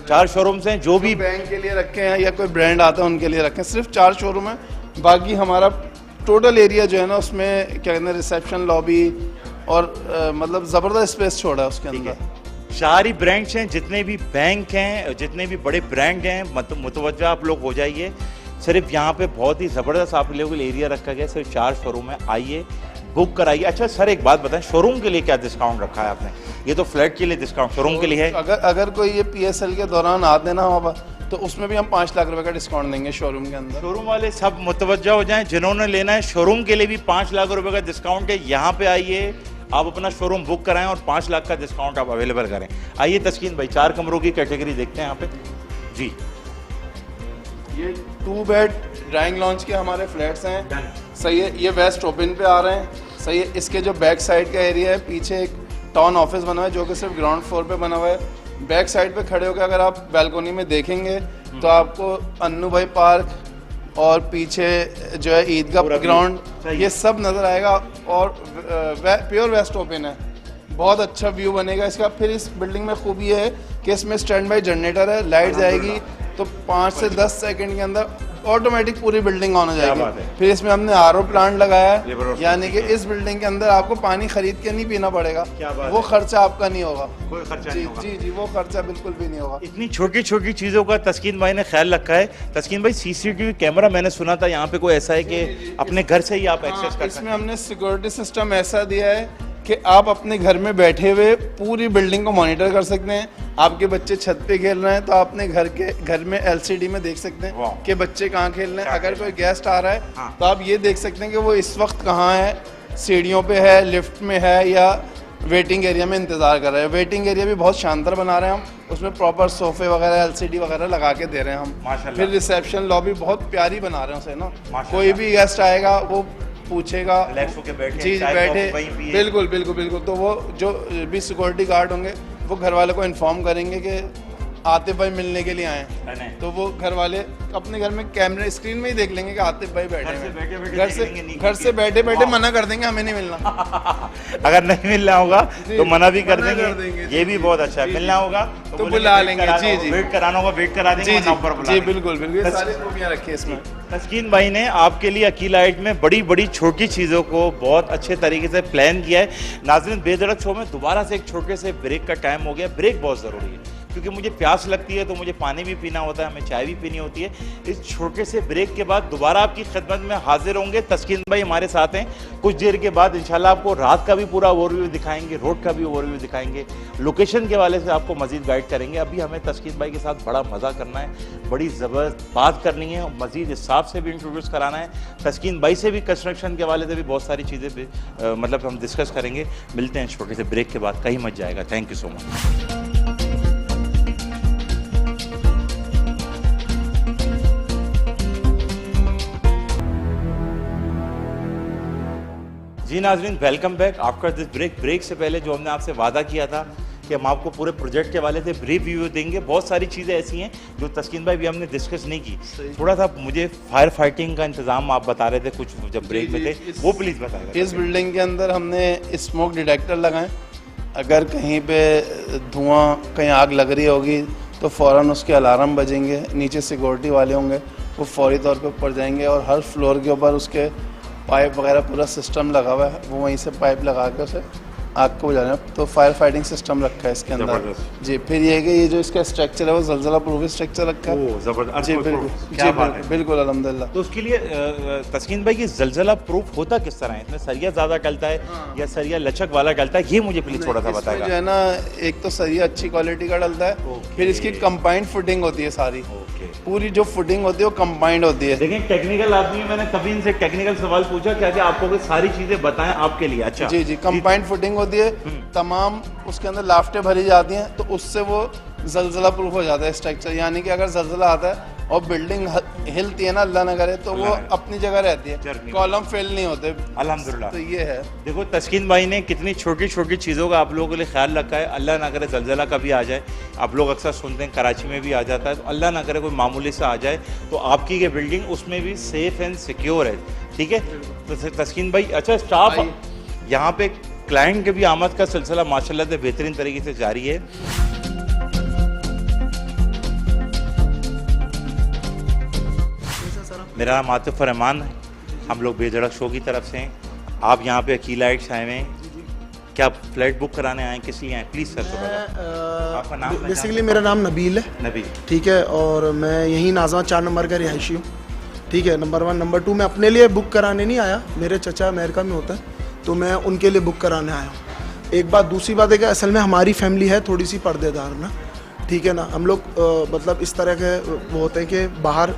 Speaker 1: 4 शोरूम्स हैं जो भी
Speaker 2: बैंक के लिए रखे हैं या कोई ब्रांड आता है उनके लिए रखे हैं। सिर्फ 4 शोरूम है, बाकी हमारा टोटल एरिया जो है ना उसमें क्या कहते हैं रिसेप्शन लॉबी और मतलब ज़बरदस्त स्पेस छोड़ा है उसके अंदर।
Speaker 1: 4 ही ब्रांड्स हैं, जितने भी बैंक हैं, जितने भी बड़े ब्रांड हैं, मुतवज्जा आप लोग हो जाइए। सिर्फ यहाँ पे बहुत ही ज़बरदस्त आप लोगों के लिए एरिया रखा गया, सिर्फ 4 शोरूम है, आइए बुक कराइए। अच्छा सर, एक बात बताएं, शोरूम के लिए क्या डिस्काउंट रखा है आपने? ये तो फ्लैट के लिए डिस्काउंट, शोरूम के लिए है?
Speaker 2: अगर कोई ये PSL के दौरान आते ना हमारे पास तो उसमें भी हम 5 लाख रुपए का डिस्काउंट देंगे शोरूम के अंदर।
Speaker 1: शोरूम वाले सब मुतवज्जा हो जाएं, जिन्होंने लेना है शोरूम के लिए भी 5 लाख रुपए का डिस्काउंट है। यहाँ पे आइए, आप अपना शोरूम बुक कराएं और 5 लाख का डिस्काउंट आप अवेलेबल करें। आइए तस्कीन भाई, 4 कमरों की कैटेगरी देखते हैं यहाँ पे। जी,
Speaker 2: ये 2 बेड ड्राइंग लॉन्च के हमारे फ्लैट्स हैं, सही है। ये वेस्ट ओपन पे आ रहे हैं, सही है। इसके जो बैक साइड का एरिया है, पीछे एक टाउन ऑफिस बना हुआ है जो कि सिर्फ ग्राउंड फ्लोर पे बना हुआ है। बैक साइड पे खड़े होकर अगर आप बैल्कोनी में देखेंगे तो आपको अन्नू भाई पार्क और पीछे जो है ईदगाह ग्राउंड, ये सब नज़र आएगा। और प्योर वेस्ट ओपन है, बहुत अच्छा व्यू बनेगा इसका। फिर इस बिल्डिंग में खूबी है कि इसमें स्टैंड बाई जनरेटर है, लाइट जाएगी तो 5 से 10 सेकंड के अंदर ऑटोमेटिक पूरी बिल्डिंग ऑन हो जाएगी। फिर इसमें हमने RO प्लांट लगाया है, यानी कि इस बिल्डिंग के अंदर आपको पानी खरीद के नहीं पीना पड़ेगा, वो खर्चा आपका नहीं होगा,
Speaker 1: कोई खर्चा नहीं होगा।
Speaker 2: जी वो खर्चा बिल्कुल भी नहीं होगा।
Speaker 1: इतनी छोटी छोटी चीज़ों का तस्कीन भाई ने ख्याल रखा है। तस्कीन भाई, CCTV कैमरा मैंने सुना था यहाँ पे कोई ऐसा है कि अपने घर से ही आप एक्सेस कर सकते हैं?
Speaker 2: इसमें हमने सिक्योरिटी सिस्टम ऐसा दिया है कि आप अपने घर में बैठे हुए पूरी बिल्डिंग को मॉनिटर कर सकते हैं। आपके बच्चे छत पे खेल रहे हैं तो अपने घर में LCD में देख सकते हैं कि बच्चे कहाँ खेल रहे हैं। अगर कोई गेस्ट आ रहा है तो आप ये देख सकते हैं कि वो इस वक्त कहाँ है, सीढ़ियों पे है, लिफ्ट में है या वेटिंग एरिया में इंतज़ार कर रहे हैं। वेटिंग एरिया भी बहुत शानदार बना रहे हैं हम, उसमें प्रॉपर सोफे वगैरह LCD वगैरह लगा के दे रहे हैं हम। फिर रिसेप्शन लॉबी बहुत प्यारी बना रहे हैं उसे ना, कोई भी गेस्ट आएगा वो पूछेगा, जी बैठे, बिल्कुल। तो वो जो भी सिक्योरिटी गार्ड होंगे वो घर वाले को इन्फॉर्म करेंगे कि आतिफ भाई मिलने के लिए आए, तो वो घर वाले अपने घर में कैमरे स्क्रीन में ही देख लेंगे कि आतिफ भाई बैठे हैं। घर से बैठे बैठे मना कर देंगे हमें नहीं मिलना।
Speaker 1: अगर नहीं मिलना होगा तो मना भी कर देंगे, ये भी बहुत अच्छा है। मिलना होगा
Speaker 2: तो बुला लेंगे, जी
Speaker 1: वेट कराना होगा वेट करा देंगे,
Speaker 2: जी बिल्कुल। सारी खूबियां रखी है इसमें।
Speaker 1: तस्कीन भाई ने आपके लिए अकीला हाइट में बड़ी बड़ी छोटी चीज़ों को बहुत अच्छे तरीके से प्लान किया है। नाज़रीन, बेधड़क शो में दोबारा से एक छोटे से ब्रेक का टाइम हो गया। ब्रेक बहुत ज़रूरी है क्योंकि मुझे प्यास लगती है तो मुझे पानी भी पीना होता है, हमें चाय भी पीनी होती है। इस छोटे से ब्रेक के बाद दोबारा आपकी खिदमत में हाजिर होंगे। तस्कीन भाई हमारे साथ हैं। कुछ देर के बाद इंशाल्लाह आपको रात का भी पूरा ओवरव्यू दिखाएंगे, रोड का भी ओवरव्यू दिखाएंगे, लोकेशन के वाले से आपको मजीद गाइड करेंगे। अभी हमें तस्कीन भाई के साथ बड़ा मज़ा करना है, बड़ी ज़बरदस्त बात करनी है, मजीद हिसाब से भी इंट्रोड्यूस कराना है। तस्कीन भाई से भी कंस्ट्रक्शन के वाले से भी बहुत सारी चीज़ें मतलब हम डिस्कस करेंगे। मिलते हैं छोटे से ब्रेक के बाद, कहीं मत जाएगा। Thank you so much. जी नाज़रीन, welcome back after this break से पहले जो हमने आपसे वादा किया था कि हम आपको पूरे प्रोजेक्ट के वाले से ब्रीफ रिव्यू देंगे। बहुत सारी चीज़ें ऐसी हैं जो तस्कीन भाई भी हमने डिस्कस नहीं की। थोड़ा सा मुझे फायर फाइटिंग का इंतज़ाम आप बता रहे थे कुछ जब ब्रेक में थे, वो प्लीज़ बताएं।
Speaker 2: इस बिल्डिंग के अंदर हमने स्मोक डिटेक्टर लगाए, अगर कहीं पे धुआं, कहीं आग लग रही होगी तो फ़ौरन उसके अलार्म बजेंगे, नीचे सिक्योरिटी वाले होंगे, वो फौरी तौर पे ऊपर जाएंगे और हर फ्लोर के ऊपर उसके पाइप वगैरह पूरा सिस्टम लगा हुआ है, वो वहीं से पाइप लगा के उसे आग को बुझाना। तो फायर फाइटिंग सिस्टम रखा है इसके अंदर जी। फिर ये कि ये जो इसका स्ट्रक्चर है वो जलजला प्रूफ स्ट्रक्चर रखा है।
Speaker 1: ज़बरदस्त
Speaker 2: जी बिल्कुल, जी बिल्कुल अल्हम्दुलिल्लाह।
Speaker 1: तो उसके लिए तस्कीन भाई ये जलजला प्रूफ होता किस तरह है? इसमें सरिया ज़्यादा डलता है या सरिया लचक वाला डलता है? ये मुझे प्लीज़ थोड़ा सा बताएगा।
Speaker 2: जो है ना, एक तो सरिया अच्छी क्वालिटी का डलता है, फिर इसकी कंबाइंड फुटिंग होती है सारी, पूरी जो फुटिंग होती है वो कंबाइंड होती है।
Speaker 1: देखिए टेक्निकल आदमी, मैंने कभी इनसे टेक्निकल सवाल पूछा क्या कि आपको कोई सारी चीजें बताएं आपके लिए। अच्छा
Speaker 2: जी जी, कंबाइंड फुटिंग होती है, तमाम उसके अंदर लाफ्टें भरी जाती हैं, तो उससे वो जलजला प्रूफ हो जाता है स्ट्रक्चर। यानी कि अगर जलजला आता है और बिल्डिंग हिलती है ना, अल्लाह ना करे, तो वो अपनी जगह रहती है, कॉलम फेल नहीं होते
Speaker 1: अल्हम्दुलिल्लाह।
Speaker 2: तो ये है।
Speaker 1: देखो तस्कीन भाई ने कितनी छोटी छोटी चीज़ों का आप लोगों के लिए ख्याल रखा है। अल्लाह ना करे जलजला कभी आ जाए, आप लोग अक्सर सुनते हैं कराची में भी आ जाता है, तो अल्लाह ना करे कोई मामूली सा आ जाए तो आपकी ये बिल्डिंग उसमें भी सेफ एंड सिक्योर है। ठीक है, तो तस्कीन भाई, अच्छा स्टाफ यहाँ पे क्लाइंट के भी आमद का सिलसिला माशाल्लाह से बेहतरीन तरीके से जारी है। मेरा नाम आतिफ रहमान है, हम लोग बेधड़क शो की तरफ से हैं। आप यहाँ पे अकीला हाइट्स आए हुए हैं, क्या फ्लैट बुक कराने आए, किस लिए आए? प्लीज़ सर थोड़ा आपका नाम।
Speaker 10: बेसिकली मेरा नाम नबील है।
Speaker 1: नबील, ठीक
Speaker 10: है, और मैं यहीं नाज़ा 4 नंबर का रिहायशी हूँ। ठीक है, नंबर 1। नंबर 2, मैं अपने लिए बुक कराने नहीं आया, मेरे चचा अमेरिका में होता है तो मैं उनके लिए बुक कराने आया हूँ। एक बात। दूसरी बात है कि असल में हमारी फैमिली है थोड़ी सी पर्देदार ना, ठीक है ना। हम लोग मतलब इस तरह के वो होते हैं कि बाहर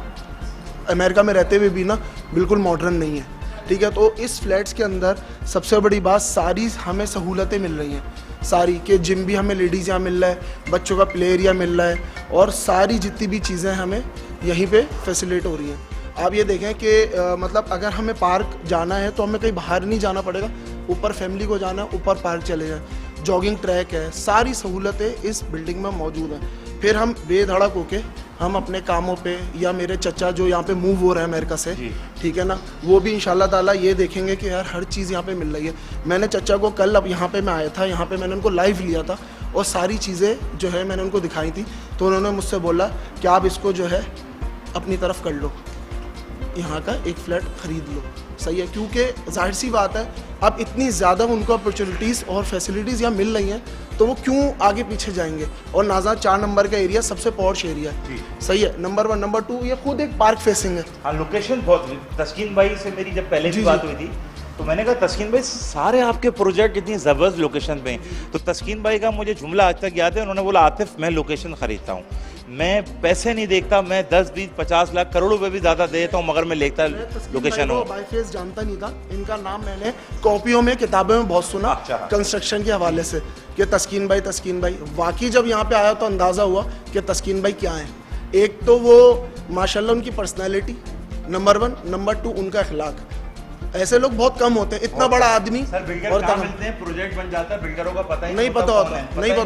Speaker 10: अमेरिका में रहते हुए भी ना बिल्कुल मॉडर्न नहीं है। ठीक है, तो इस फ्लैट्स के अंदर सबसे बड़ी बात, सारी हमें सहूलतें मिल रही हैं सारी, कि जिम भी हमें लेडीज़ यहाँ मिल रहा है, बच्चों का प्ले एरिया मिल रहा है, और सारी जितनी भी चीज़ें हमें यहीं पे फैसिलिट हो रही हैं। आप ये देखें कि मतलब अगर हमें पार्क जाना है तो हमें कहीं बाहर नहीं जाना पड़ेगा, ऊपर फैमिली को जाना है ऊपर पार्क चले जाएँ, जॉगिंग ट्रैक है, सारी सहूलतें इस बिल्डिंग में मौजूद हैं। फिर हम बेधड़क होके हम अपने कामों पे, या मेरे चचा जो यहाँ पे मूव हो रहे हैं अमेरिका से, ठीक है ना, वो भी इंशाल्लाह ताला ये देखेंगे कि यार हर चीज़ यहाँ पे मिल रही है। मैंने चचा को कल, अब यहाँ पे मैं आया था, यहाँ पे मैंने उनको लाइव लिया था और सारी चीज़ें जो है मैंने उनको दिखाई थी, तो उन्होंने मुझसे बोला कि आप इसको जो है अपनी तरफ कर लो, यहाँ का एक फ्लैट ख़रीद लो। सही है, क्योंकि जाहिर सी बात है अब इतनी ज़्यादा उनको अपॉर्चुनिटीज़ और फैसिलिटीज़ यहाँ मिल रही हैं, तो वो क्यों आगे पीछे जाएंगे। और नाज़ा 4 नंबर का एरिया सबसे पॉश एरिया है। सही है, नंबर 1। नंबर 2, ये खुद एक पार्क फेसिंग है।
Speaker 1: हाँ, लोकेशन बहुत। तस्कीन भाई से मेरी जब पहले भी बात हुई थी तो मैंने कहा तस्कीन भाई सारे आपके प्रोजेक्ट इतनी ज़बरदस्त लोकेशन पे हैं। तो तस्कीन भाई का मुझे जुमला आज तक याद है, उन्होंने बोला आतिफ मैं लोकेशन ख़रीदता हूँ, मैं पैसे नहीं देखता, मैं 10, 20, 50 लाख, करोड़ों रुपए भी ज़्यादा दे देता हूँ, मगर मैं लेता लोकेशन हो।
Speaker 10: बाय फेस जानता नहीं था, इनका नाम मैंने कॉपियों में, किताबों में बहुत सुना।
Speaker 1: अच्छा।
Speaker 10: कंस्ट्रक्शन के हवाले से कि तस्कीन भाई वाकई जब यहाँ पे आया तो अंदाज़ा हुआ कि तस्कीन भाई क्या है। एक तो वो माशाल्लाह उनकी पर्सनैलिटी नंबर 1, नंबर 2 उनका अखलाक। ऐसे लोग बहुत कम होते हैं, इतना बड़ा आदमी
Speaker 1: सर बिल्डर
Speaker 10: और
Speaker 1: कहाँ मिलते हैं, प्रोजेक्ट बन जाता है, बिल्डरों का पता ही
Speaker 10: नहीं पता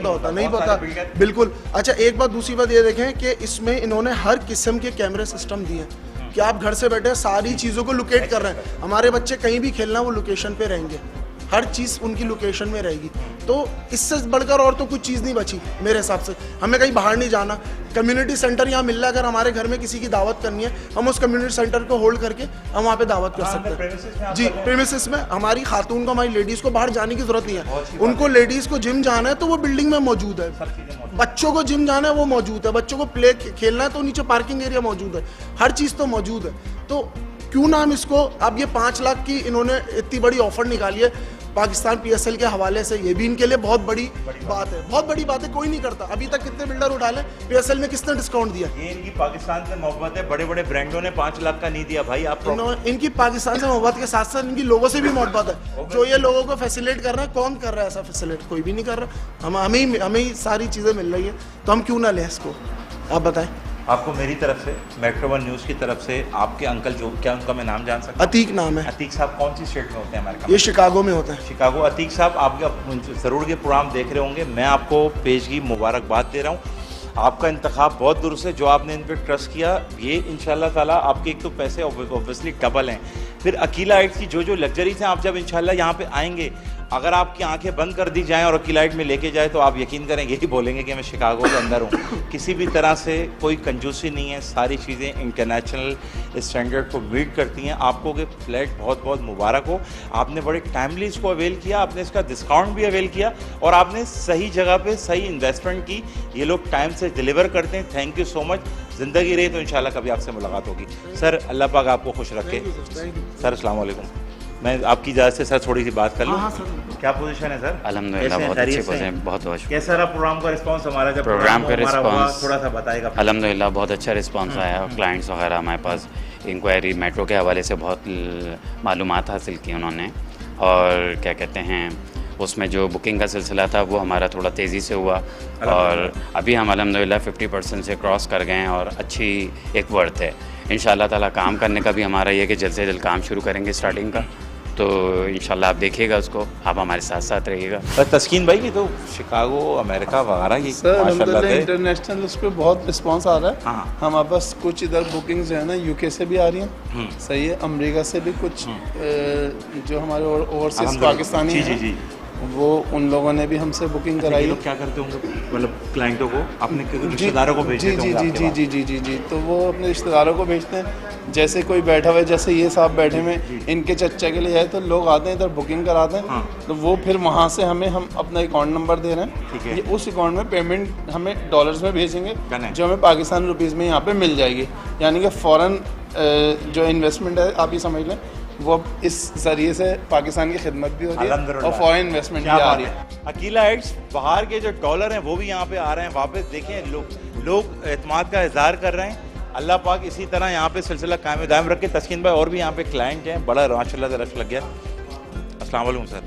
Speaker 10: होता। बिल्कुल। अच्छा, एक बात। दूसरी बात ये देखें कि इसमें इन्होंने हर किस्म के कैमरे सिस्टम दिए हैं कि आप घर से बैठे सारी चीज़ों को लोकेट कर रहे हैं। हमारे बच्चे कहीं भी खेलना वो लोकेशन पे रहेंगे, हर चीज़ उनकी लोकेशन में रहेगी। तो इससे बढ़कर और तो कुछ चीज़ नहीं बची मेरे हिसाब से। हमें कहीं बाहर नहीं जाना, कम्युनिटी सेंटर यहाँ मिल रहा है। अगर हमारे घर में किसी की दावत करनी है, हम उस कम्युनिटी सेंटर को होल्ड करके हम वहाँ पे दावत कर सकते हैं। जी, प्रेमिसेस में हमारी खातून को, हमारी लेडीज़ को बाहर जाने की ज़रूरत नहीं है। उनको लेडीज़ को जिम जाना है तो वो बिल्डिंग में मौजूद है, बच्चों को जिम जाना है वो मौजूद है, बच्चों को प्ले खेलना है तो नीचे पार्किंग एरिया मौजूद है, हर चीज़ तो मौजूद है। तो क्यों ना हम इसको, अब ये 5 लाख की इन्होंने इतनी बड़ी ऑफर निकाली है पाकिस्तान PSL के हवाले से, ये भी इनके लिए बहुत बड़ी बात है। बहुत बड़ी बात है, कोई नहीं करता। अभी तक कितने बिल्डर उठा लें, PSL में किसने डिस्काउंट दिया?
Speaker 1: ये इनकी पाकिस्तान से मोहब्बत है, बड़े बड़े ब्रांडों ने 5 लाख का नहीं दिया भाई। आप
Speaker 10: इनकी पाकिस्तान से मोहब्बत के साथ साथ इनकी लोगों से भी मोहब्बत है। जो ये लोगों को फैसिलिटेट कर रहा है, कौन कर रहा है ऐसा फैसिलिटेट? कोई भी नहीं कर रहा। हमें ही सारी चीज़ें मिल रही हैं, तो हम क्यों ना लें इसको, आप बताएं।
Speaker 1: आपको मेरी तरफ से मेट्रो वन न्यूज़ की तरफ से आपके अंकल जो क्या उनका मैं नाम जान सकता हूँ?
Speaker 10: अतीक नाम है।
Speaker 1: अतीक साहब कौन सी स्टेट में होते हैं अमेरिका
Speaker 10: ये शिकागो में होता है।
Speaker 1: शिकागो। अतीक साहब आपके ज़रूर ये प्रोग्राम देख रहे होंगे, मैं आपको पेश की मुबारकबाद दे रहा हूँ। आपका इंतखाब बहुत दुरुस्त है, जो आपने इन पर ट्रस्ट किया, ये इंशाल्लाह ताला आपके एक तो पैसे ऑब्वियसली डबल हैं, फिर अकीला हाइट्स की जो लग्जरीज हैं, आप जब इंशाल्लाह यहाँ पे आएंगे, अगर आपकी आंखें बंद कर दी जाएं और अकीला हाइट में लेके जाए तो आप यकीन करें यही बोलेंगे कि मैं शिकागो के अंदर हूँ। किसी भी तरह से कोई कंजूसी नहीं है, सारी चीज़ें इंटरनेशनल स्टैंडर्ड को मीट करती हैं। आपको कि फ्लैट बहुत बहुत मुबारक हो, आपने बड़े टाइमली इसको अवेल किया, आपने इसका डिस्काउंट भी अवेल किया और आपने सही जगह पे सही इन्वेस्टमेंट की। ये लोग टाइम से डिलीवर करते हैं। Thank you so much. ज़िंदगी रही तो इंशाल्लाह कभी आपसे मुलाकात होगी। सर अल्लाह पाक आपको खुश रखे। सर अस्सलाम वालेकुम। मैं आपकी इजाज़त से सर थोड़ी सी बात कर लूँ।
Speaker 10: हाँ सर।
Speaker 1: क्या पोजीशन है सर?
Speaker 11: अल्हम्दुलिल्लाह बहुत अच्छी पोजीशन, बहुत बहुत
Speaker 1: कैसा रहा प्रोग्राम का रिस्पांस हमारा? जब
Speaker 11: प्रोग्राम का रिस्पांस
Speaker 1: थोड़ा सा बताएगा।
Speaker 11: अल्हम्दुलिल्लाह बहुत अच्छा रिस्पांस आया। क्लाइंट्स वगैरह हमारे पास इंक्वायरी मेट्रो के हवाले से बहुत मालूमात हासिल की उन्होंने, और क्या कहते हैं उसमें जो बुकिंग का सिलसिला था वो हमारा थोड़ा तेज़ी से हुआ और अभी हम अल्हम्दुलिल्लाह 50% से क्रॉस कर गए हैं और अच्छी एक वर्थ है। इंशाल्लाह ताला काम करने का भी हमारा ये कि जल्द से जल्द काम शुरू करेंगे स्टार्टिंग का, तो इंशाल्लाह आप देखिएगा उसको, आप हमारे साथ साथ रहिएगा।
Speaker 1: तस्कीन भाई ये तो शिकागो अमेरिका वगैरह की
Speaker 2: सर
Speaker 1: माशाल्लाह
Speaker 2: अल्हम्दुलिल्लाह
Speaker 1: है।
Speaker 2: इंटरनेशनल उस पर बहुत रिस्पांस आ रहा है।
Speaker 1: हाँ।
Speaker 2: हमारे पास कुछ इधर बुकिंग्स जो है ना यूके से भी आ रही हैं, सही है, अमेरिका से भी कुछ जो हमारे ओवरसीज पाकिस्तानी
Speaker 1: जी जी
Speaker 2: हैं,
Speaker 1: जी।
Speaker 2: वो उन लोगों ने भी हमसे बुकिंग कराई
Speaker 1: ये
Speaker 2: है।
Speaker 1: लोग क्या करते होंगे मतलब क्लाइंटों को अपने रिश्तेदारों को भेजते
Speaker 2: जी जी
Speaker 1: होंगे
Speaker 2: जी
Speaker 1: आपके
Speaker 2: जी जी जी जी जी, तो वो अपने रिश्तेदारों को भेजते हैं। जैसे कोई बैठा हुआ है, जैसे ये साहब बैठे हुए हैं, इनके चच्चा के लिए जाए तो लोग आते हैं इधर बुकिंग कराते हैं।
Speaker 1: हाँ।
Speaker 2: तो वो फिर वहाँ से हम अपना अकाउंट नंबर दे रहे
Speaker 1: ठीक
Speaker 2: हैं,
Speaker 1: है।
Speaker 2: ये उस अकाउंट में पेमेंट हमें डॉलर्स में भेजेंगे,
Speaker 1: डन है।
Speaker 2: जो हमें पाकिस्तानी रुपीज़ में यहाँ पे मिल जाएगी। यानी कि फ़ौरन जो इन्वेस्टमेंट है आप ये समझ लें, वो अब इस जरिए से पाकिस्तान की खिदमत भी हो रही है और फॉरेन इन्वेस्टमेंट भी आ रही है।
Speaker 1: अकीला हाइट्स बाहर के जो डॉलर हैं वो भी यहाँ पे आ रहे हैं वापस। देखें लोग एतमाद का इजहार कर रहे हैं। अल्लाह पाक इसी तरह यहाँ पे सिलसिला कायम दायम रखे। तस्कीन भाई और भी यहाँ पे क्लाइंट हैं, बड़ा माशाल्लाह से रश लग गया। अस्सलाम वालेकुम सर।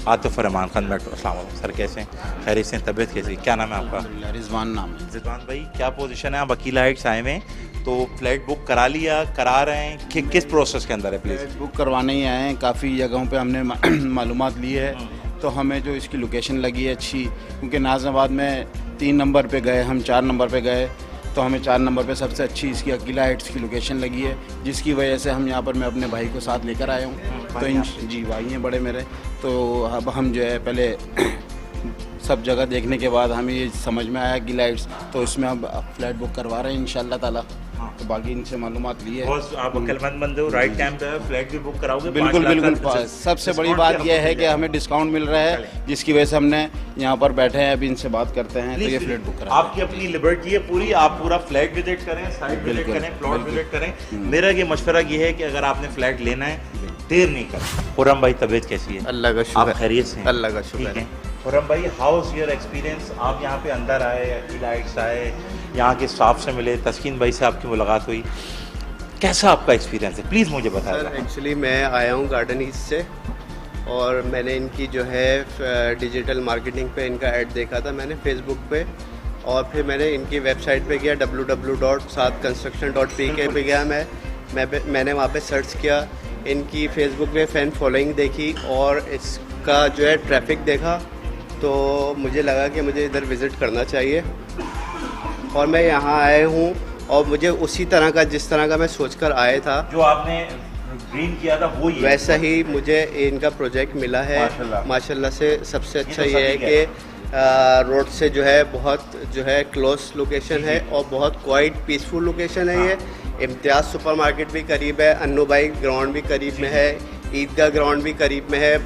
Speaker 1: आतिफ रहमान खान मेट्रो। अस्सलाम वालेकुम सर, कैसे हैं? खैरियत से? तबीयत कैसी? क्या नाम है आपका?
Speaker 4: रिजवान नाम है।
Speaker 1: रिजवान भाई क्या पोजीशन है? आप अकीला हाइट्स आए हुए हैं तो फ्लैट बुक करा लिया, करा रहे हैं कि किस प्रोसेस के अंदर है? प्लीज़।
Speaker 12: बुक करवाने ही आए हैं, काफ़ी जगहों पे हमने मालूमात ली है, तो हमें जो इसकी लोकेशन लगी है अच्छी, क्योंकि नाज़िमाबाद में 3 नंबर पे गए, हम 4 नंबर पे गए, तो हमें 4 नंबर पे सबसे अच्छी इसकी अकीला हाइट्स की लोकेशन लगी है, जिसकी वजह से हम यहाँ पर मैं अपने भाई को साथ लेकर आया हूँ। तो जी भाई हैं बड़े मेरे, तो अब हम जो है पहले सब जगह देखने के बाद हमें ये समझ में आया अकीला हाइट्स, तो इसमें हम फ्लैट बुक करवा रहे हैं इंशाल्लाह ताला। तो बाकी इनसे मालूमात ली है।
Speaker 1: आप अक्लमंद बंदे हो, राइट टाइम पे फ्लैट भी बुक कराओगे?
Speaker 12: बिल्कुल बिल्कुल। सबसे बड़ी बात यह है कि हमें डिस्काउंट मिल रहा है, जिसकी वजह से हमने यहाँ पर बैठे हैं, अभी इनसे बात करते हैं, तो ये फ्लैट बुक करा।
Speaker 1: आपकी अपनी लिबर्टी है पूरी, आप पूरा फ्लैट विजिट करें, साइट विजिट करें, प्लॉट विजिट करें। मेरा ये मशवरा ये है कि अगर आपने फ्लैट लेना है देर नहीं करना। खुर्रम भाई तबीयत कैसी है?
Speaker 7: अल्लाह का शुक्र।
Speaker 1: आप खैरियत से हैं?
Speaker 7: अल्लाह का शुक्र है।
Speaker 1: खुर्रम भाई हाउ इज़ योर एक्सपीरियंस? आप यहाँ पे अंदर आए, अकीला हाइट्स आए, यहाँ के स्टाफ से मिले, तस्कीन भाई से आपकी मुलाकात हुई, कैसा आपका एक्सपीरियंस है? प्लीज़ मुझे बताइए।
Speaker 13: सर एक्चुअली मैं आया हूँ गार्डन ईस्ट से, और मैंने इनकी जो है डिजिटल मार्केटिंग पे इनका ऐड देखा था मैंने फेसबुक पे, और फिर मैंने इनकी वेबसाइट पे गया www.saadconstruction.pk पे गया मैंने वहाँ पे सर्च किया, इनकी फेसबुक पे फ़ैन फॉलोइंग देखी और इसका जो है ट्रैफिक देखा, तो मुझे लगा कि मुझे इधर विज़िट करना चाहिए, और मैं यहाँ आया हूँ, और मुझे उसी तरह का जिस तरह का मैं सोचकर आया था,
Speaker 1: जो आपने ड्रीम किया था वो ही
Speaker 13: वैसा ही मुझे इनका प्रोजेक्ट मिला है माशाल्लाह से। सबसे अच्छा ये है कि रोड से जो है बहुत जो है क्लोज लोकेशन है और बहुत क्वाइट पीसफुल लोकेशन है। ये इम्तियाज़ सुपरमार्केट भी करीब है, अन्नू भाई ग्राउंड भी करीब में है, ईदगाह ग्राउंड भी करीब में है,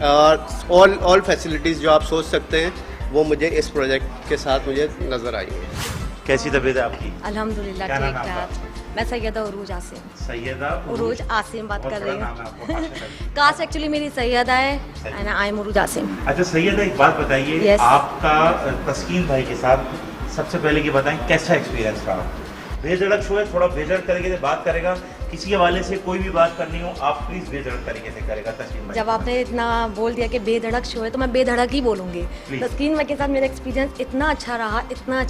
Speaker 13: और ऑल फैसिलिटीज़ जो आप सोच सकते हैं वो मुझे इस प्रोजेक्ट के साथ मुझे नज़र आई है।
Speaker 1: कैसी तबीयत है आपकी?
Speaker 14: अल्हम्दुलिल्लाह ठीक ठाक। मैं सैयदा उरूज आसिम।
Speaker 1: सैयदा
Speaker 14: उरूज आसिम बात कर रही हूँ। कास्ट एक्चुअली मेरी सैयदा है एंड आई एम उरूज आसिम।
Speaker 1: अच्छा सैयदा एक बात बताइए,
Speaker 14: Yes.
Speaker 1: आपका तस्कीन भाई के साथ सबसे पहले ये बताएं कैसा एक्सपीरियंस रहा? बेझड़क शो है, थोड़ा बेझड़क तरीके से बात करेगा कि इसी हवाले से कोई भी बात करनी हो आप प्लीज बेधड़क तरीके से करेगा तस्कीन भाई।
Speaker 14: जब आपने इतना बोल दिया कि बेधड़क शो है तो मैं बेधड़क ही बोलूँगी। तस्कीन भाई के साथ मेरा एक्सपीरियंस इतना अच्छा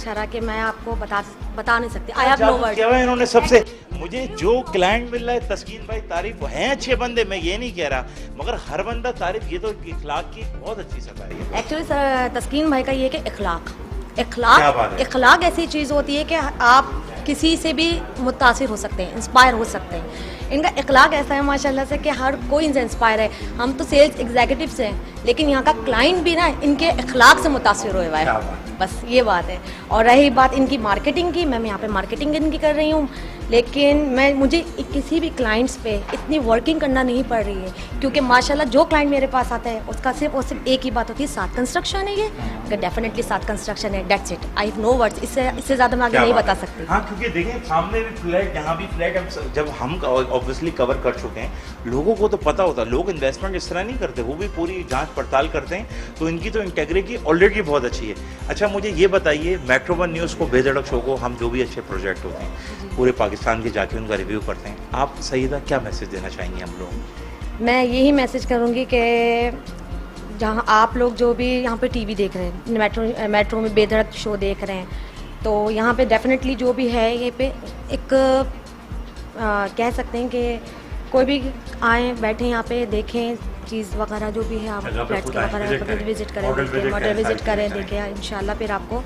Speaker 14: रहा कि मैं आपको बता नहीं सकती। I have no word.
Speaker 1: क्या इन्होंने सबसे मुझे जो क्लाइंट मिल रहा है तस्कीन भाई तारीफ हैं अच्छे बंदे, मैं ये नहीं कह रहा, मगर हर बंदा तारीफ, ये तो इखलाक की बहुत अच्छी सफाई है।
Speaker 14: एक्चुअली तस्कीन भाई का ये कि इखलाक ऐसी चीज़ होती है कि आप किसी से भी मुतासिर हो सकते हैं, इंस्पायर हो सकते हैं। इनका इखलाक ऐसा है माशाल्लाह से कि हर कोई इनसे इंस्पायर है। हम तो सेल्स एग्जीक्यूटिव्स हैं, लेकिन यहाँ का क्लाइंट भी ना इनके इखलाक से मुतासिर हुआ है, बस ये बात है। और रही बात इनकी मार्केटिंग की, मैं यहाँ पे मार्केटिंग इनकी कर रही हूँ, लेकिन मुझे किसी भी क्लाइंट्स पे इतनी वर्किंग करना नहीं पड़ रही है, क्योंकि माशाल्लाह जो क्लाइंट मेरे पास आता है उसका सिर्फ और सिर्फ एक ही बात होती है, साथ कंस्ट्रक्शन है। ये अगर डेफिनेटली साथ कंस्ट्रक्शन है, डेट्स इट। आई हैव नो वर्ड्स, इससे ज़्यादा मैं आगे नहीं बता सकती।
Speaker 1: हाँ, क्योंकि देखें सामने भी फ्लैट, यहाँ भी फ्लैट, जब हम ऑब्वियसली कवर कर चुके हैं, लोगों को तो पता होता है, लोग इन्वेस्टमेंट इस तरह नहीं करते, वो भी पूरी जांच पड़ताल करते हैं, तो इनकी तो इंटेग्रिटी ऑलरेडी बहुत अच्छी है। अच्छा मुझे ये बताइए, मेट्रो वन न्यूज़ को, बेधड़क शो को, हम जो भी अच्छे प्रोजेक्ट होते हैं पूरे पाकिस्तान के जाके उनका रिव्यू करते हैं, आप सईदा क्या मैसेज देना चाहेंगे हम लोग?
Speaker 14: मैं यही मैसेज करूँगी कि जहाँ आप लोग जो भी यहाँ पे टीवी देख रहे हैं, मेट्रो में बेधड़क शो देख रहे हैं, तो यहाँ पे डेफिनेटली जो भी है ये पे एक कह सकते हैं कि कोई भी आए बैठे यहाँ पे देखें चीज़ वगैरह जो भी है, आप फ्लैट्स के वगैरह विजिट करें, मॉडल विजिट करें, देखें, इंशाल्लाह फिर आपको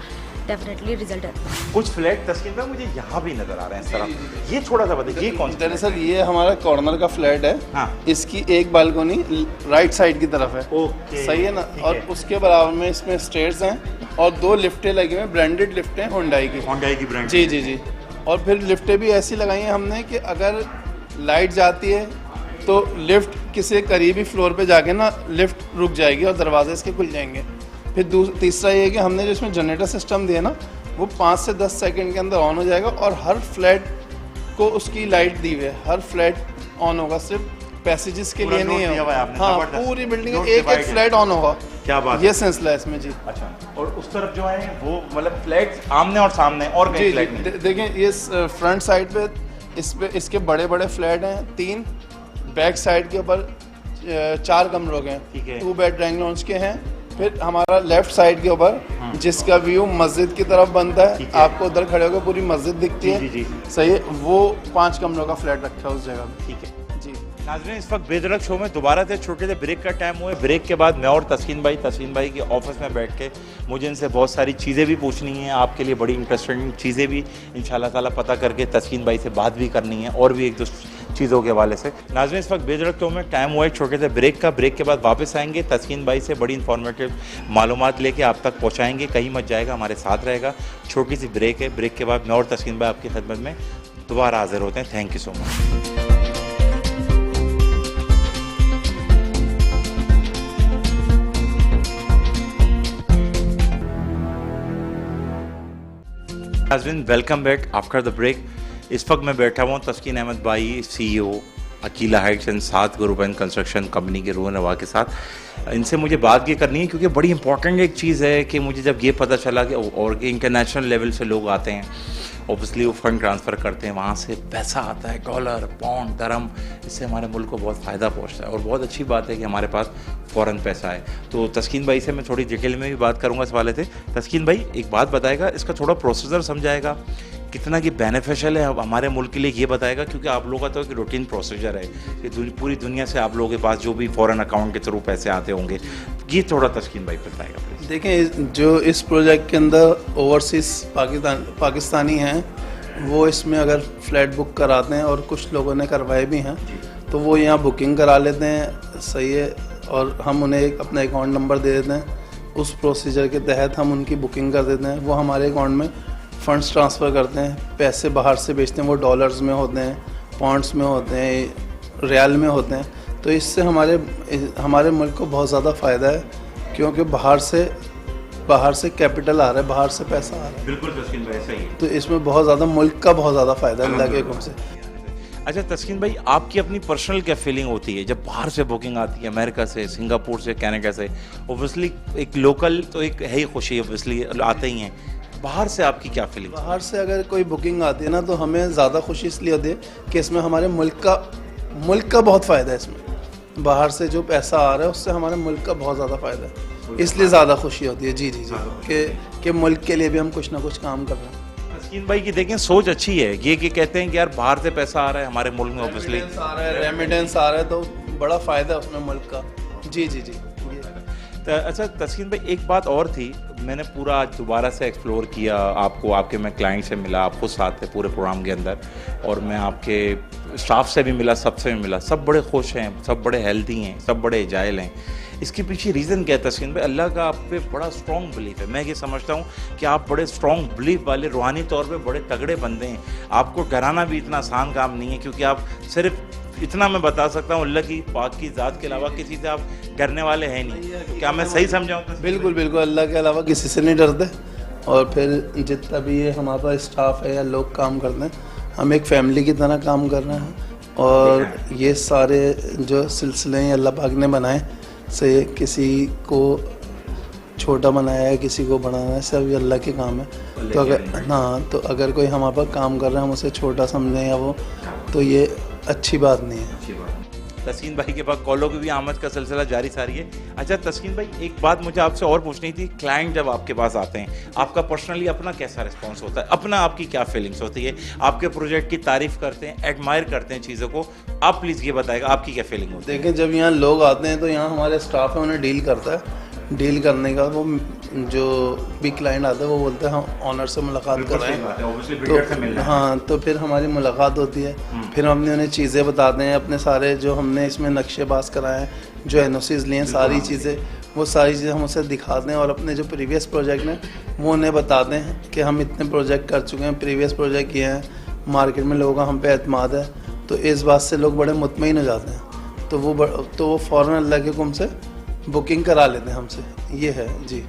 Speaker 14: डेफिनेटली रिजल्ट है।
Speaker 1: कुछ फ्लैट तस्कीन में मुझे यहाँ भी नजर आ रहे हैं इस तरफ, ये थोड़ा सा बताइए ये कौन सा?
Speaker 2: दरअसल ये हमारा कॉर्नर का फ्लैट है। हाँ। इसकी एक बालकनी राइट साइड की तरफ है।
Speaker 1: ओके,
Speaker 2: सही है ना। और उसके बराबर में इसमें स्टेयर्स हैं और 2 लिफ्टें लगी हुई हैं, ब्रांडेड लिफ्टें हुंडई की
Speaker 1: ब्रांड।
Speaker 2: जी। और फिर लिफ्टें भी ऐसी लगाई हैं हमने कि अगर लाइट जाती है तो लिफ्ट किसी करीबी फ्लोर पे जाके ना लिफ्ट रुक जाएगी और दरवाजे इसके खुल जाएंगे। फिर तीसरा ये है कि हमने जो इसमें जनरेटर सिस्टम दिया ना, वो 5 से 10 सेकंड के अंदर ऑन हो जाएगा और हर फ्लैट को उसकी लाइट दी हुई है, हर फ्लैट ऑन होगा, सिर्फ पैसेजेस के लिए नहीं है। हाँ, पूरी बिल्डिंग एक फ्लैट ऑन होगा।
Speaker 1: क्या बात,
Speaker 2: ये सिलसिला है इसमें जी।
Speaker 1: अच्छा, और उस तरफ जो है वो मतलब फ्लैट आमने और सामने और कहीं फ्लैट नहीं?
Speaker 2: देखें ये फ्रंट साइड पे इसके बड़े बड़े फ्लैट हैं 3, बैक साइड के ऊपर 4 कमरों के हैं, 2 बेड ड्राइंग लॉन्च के हैं। फिर हमारा लेफ्ट साइड के ऊपर जिसका व्यू मस्जिद की तरफ बनता है, आपको उधर खड़े होकर पूरी मस्जिद दिखती है। सही है, वो 5 कमरों का फ्लैट रखा है उस जगह में।
Speaker 1: ठीक है जी। नाज़रीन, इस वक्त बेधड़क शो में दोबारा से छोटे से ब्रेक का टाइम हुआ है। ब्रेक के बाद मैं और तस्कीन भाई के ऑफिस में बैठ के मुझे इनसे बहुत सारी चीज़ें भी पूछनी हैं, आपके लिए बड़ी इंटरेस्टिंग चीज़ें भी इंशाल्लाह ताला पता करके तस्कीन भाई से बात भी करनी है, और भी एक दो चीज़ों के हवाले से। नाज़रीन, इस वक्त बेधड़क शो में टाइम हुआ है छोटे से ब्रेक का। ब्रेक के बाद वापस आएंगे, तस्कीन भाई से बड़ी इंफॉर्मेटिव मालूमात लेके आप तक पहुँचाएँगे, कहीं मत जाएगा, हमारे साथ रहेगा। छोटी सी ब्रेक है, ब्रेक के बाद मैं और तस्कीन भाई आपकी खिदमत में दोबारा हाजिर होते हैं। Thank you so much. नाज़रीन, welcome back after the break. इस वक्त मैं बैठा हुआ हूँ तस्कीन अहमद भाई, CEO Akila Heights and 7 group and construction company के रूह नवा के साथ। इनसे मुझे बात ये करनी है क्योंकि बड़ी इंपॉर्टेंट एक चीज़ है कि मुझे जब ये पता चला कि और इंटरनेशनल लेवल से लोग आते हैं, ऑब्वियसली वो फंड ट्रांसफ़र करते हैं, वहाँ से पैसा आता है, डॉलर, पाउंड, दरम, इससे हमारे मुल्क को बहुत फ़ायदा पहुँचता है और बहुत अच्छी बात है कि हमारे पास फ़ौरन पैसा है। तो तस्कीन भाई से मैं थोड़ी डिटेल में भी बात करूँगा इस वाले से। तस्कीन भाई एक बात बताएगा, इसका थोड़ा प्रोसीजर समझाएगा, कितना कि बेनिफिशियल है हमारे मुल्क के लिए, ये बताएगा, क्योंकि आप लोगों का तो एक रूटीन प्रोसीजर है कि पूरी दुनिया से आप लोगों के पास जो भी फ़ॉरेन अकाउंट के थ्रू पैसे आते होंगे, ये थोड़ा तस्कीन भाई बताएगा प्लीज़।
Speaker 2: देखें, जो इस प्रोजेक्ट के अंदर ओवरसीज़ पाकिस्तानी हैं, वो इसमें अगर फ़्लैट बुक कराते हैं, और कुछ लोगों ने करवाए भी हैं, तो वो यहाँ बुकिंग करा लेते हैं। सही है, और हम उन्हें अपना अकाउंट नंबर दे देते हैं, उस प्रोसीजर के तहत हम उनकी बुकिंग कर देते हैं, वो हमारे अकाउंट में फ़ंड्स ट्रांसफ़र करते हैं, पैसे बाहर से भेजते हैं, वो डॉलर्स में होते हैं, पाउंड्स में होते हैं, रियाल में होते हैं। तो इससे हमारे मुल्क को बहुत ज़्यादा फ़ायदा है, क्योंकि बाहर से कैपिटल आ रहा है, बाहर से पैसा आ रहा है।
Speaker 1: बिल्कुल तस्कीन भाई, सही है।
Speaker 2: तो इसमें बहुत ज़्यादा मुल्क का बहुत ज़्यादा फ़ायदा है अल्लाह के हुक्म से।
Speaker 1: अच्छा तस्कीन भाई, आपकी अपनी पर्सनल क्या फीलिंग होती है जब बाहर से बुकिंग आती है, अमेरिका से, सिंगापुर से, कनाडा से? ऑब्वियसली एक लोकल तो एक है ही खुशी, ऑब्वियसली आते ही हैं, बाहर से आपकी क्या फीलिंग?
Speaker 2: बाहर से अगर कोई बुकिंग आती है ना तो हमें ज़्यादा खुशी इसलिए होती है कि इसमें हमारे मुल्क का बहुत फ़ायदा है। इसमें बाहर से जो पैसा आ रहा है उससे हमारे मुल्क का बहुत ज़्यादा फ़ायदा है, इसलिए ज़्यादा खुशी होती है। जी जी जी कि मुल्क के लिए भी हम कुछ ना कुछ काम कर रहे हैं।
Speaker 1: तस्कीन भाई की देखें सोच अच्छी है, ये कि कहते हैं कि यार बाहर से पैसा आ रहा है हमारे मुल्क में, ऑब्वियसली
Speaker 2: रेमिटेंस आ रहा है तो बड़ा फ़ायदा है उसमें मुल्क का। जी जी जी।
Speaker 1: अच्छा तस्कीन भाई, एक बात और थी, मैंने पूरा आज दोबारा से एक्सप्लोर किया आपको, आपके मैं क्लाइंट से मिला, आप खुद साथ थे पूरे प्रोग्राम के अंदर, और मैं आपके स्टाफ से भी मिला, सबसे भी मिला, सब बड़े खुश हैं, सब बड़े हेल्दी हैं, सब बड़े एजाइल हैं। इसके पीछे रीज़न क्या है तस्कीन भाई? अल्लाह का आप पे बड़ा स्ट्रॉन्ग बिलीफ है। मैं ये समझता हूँ कि आप बड़े स्ट्रॉन्ग बिलीफ वाले, रूहानी तौर पे बड़े तगड़े बंदे हैं। आपको डराना भी इतना आसान काम नहीं है, क्योंकि आप सिर्फ इतना मैं बता सकता हूँ, अल्लाह की पाक की ज़ात के अलावा किसी से आप डरने वाले हैं नहीं। तो क्या मैं सही समझाऊँ?
Speaker 2: बिल्कुल बिल्कुल, अल्लाह के अलावा किसी से नहीं डरते। और फिर जितना भी ये हमारे पास स्टाफ है या लोग काम करते हैं, हम एक फैमिली की तरह काम कर रहे हैं। और ये सारे जो सिलसिले हैं अल्लाह पाक ने बनाए, से किसी को छोटा बनाया है, किसी को बढ़ाना है, सब ये अल्लाह के काम है। तो अगर हाँ, तो अगर कोई हमारे पास काम कर रहा है हम उसे छोटा समझें या वो, तो ये अच्छी बात नहीं है।
Speaker 1: तस्कीन भाई के पास कॉलों की भी आमद का सिलसिला जारी सारी है। अच्छा तस्कीन भाई, एक बात मुझे आपसे और पूछनी थी, क्लाइंट जब आपके पास आते हैं, आपका पर्सनली अपना कैसा रिस्पांस होता है? अपना आपकी क्या फीलिंग्स होती है? आपके प्रोजेक्ट की तारीफ करते हैं, एडमायर करते हैं चीज़ों को? आप प्लीज़ ये बताएगा आपकी क्या फीलिंग होती है?
Speaker 2: देखिए, जब यहाँ लोग आते हैं तो यहाँ हमारे स्टाफ है, उन्हें डील करता है। डील करने का वो जो भी क्लाइंट आता है वो बोलते हैं हम ऑनर से मुलाकात कर रहे हैं, तो हाँ, तो फिर हमारी मुलाकात होती है। फिर हम उन्हें चीज़ें बताते हैं, अपने सारे जो हमने इसमें नक्शेबाज कराए हैं, जो एनओसीज लिए हैं, सारी चीज़ें, वो सारी चीज़ें हम उसे दिखाते हैं। और अपने जो प्रीवियस प्रोजेक्ट हैं वो उन्हें बताते हैं कि हम इतने प्रोजेक्ट कर चुके हैं, प्रीवियस प्रोजेक्ट किए हैं, मार्केट में लोगों का हम पे एतमाद है। तो इस बात से लोग बड़े मुतमईन हो जाते हैं, तो वो फ़ौरन अल्लाह के हुक्म से बुकिंग करा लेते हैं हमसे। ये है जी।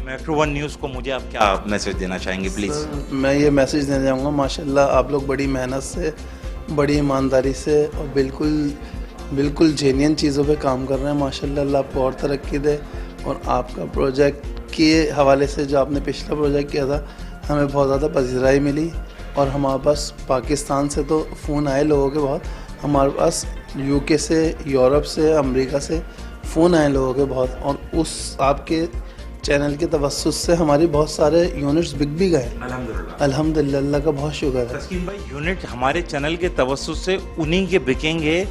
Speaker 1: मेट्रो वन न्यूज़ को मुझे आप क्या मैसेज देना चाहेंगे प्लीज़?
Speaker 2: मैं ये मैसेज देना चाहूँगा, माशाल्लाह आप लोग बड़ी मेहनत से, बड़ी ईमानदारी से और बिल्कुल जेन्युइन चीज़ों पे काम कर रहे हैं। माशाल्लाह, अल्लाह आपको और तरक्की दे। और आपका प्रोजेक्ट के हवाले से जो आपने पिछला प्रोजेक्ट किया था, हमें बहुत ज़्यादा पजीराई मिली। और हमारे पास पाकिस्तान से तो फ़ोन आए लोगों के बहुत, हमारे पास यूके से, यूरोप से, अमेरिका से फ़ोन आए लोगों के बहुत। और उस आपके चैनल के तवस्सुस से हमारी बहुत सारे यूनिट्स बिक भी गए। अल्हम्दुलिल्लाह, अल्लाह का बहुत शुक्र है।
Speaker 1: तस्कीन भाई, यूनिट हमारे चैनल के तवस्सुस से उन्हीं के बिकेंगे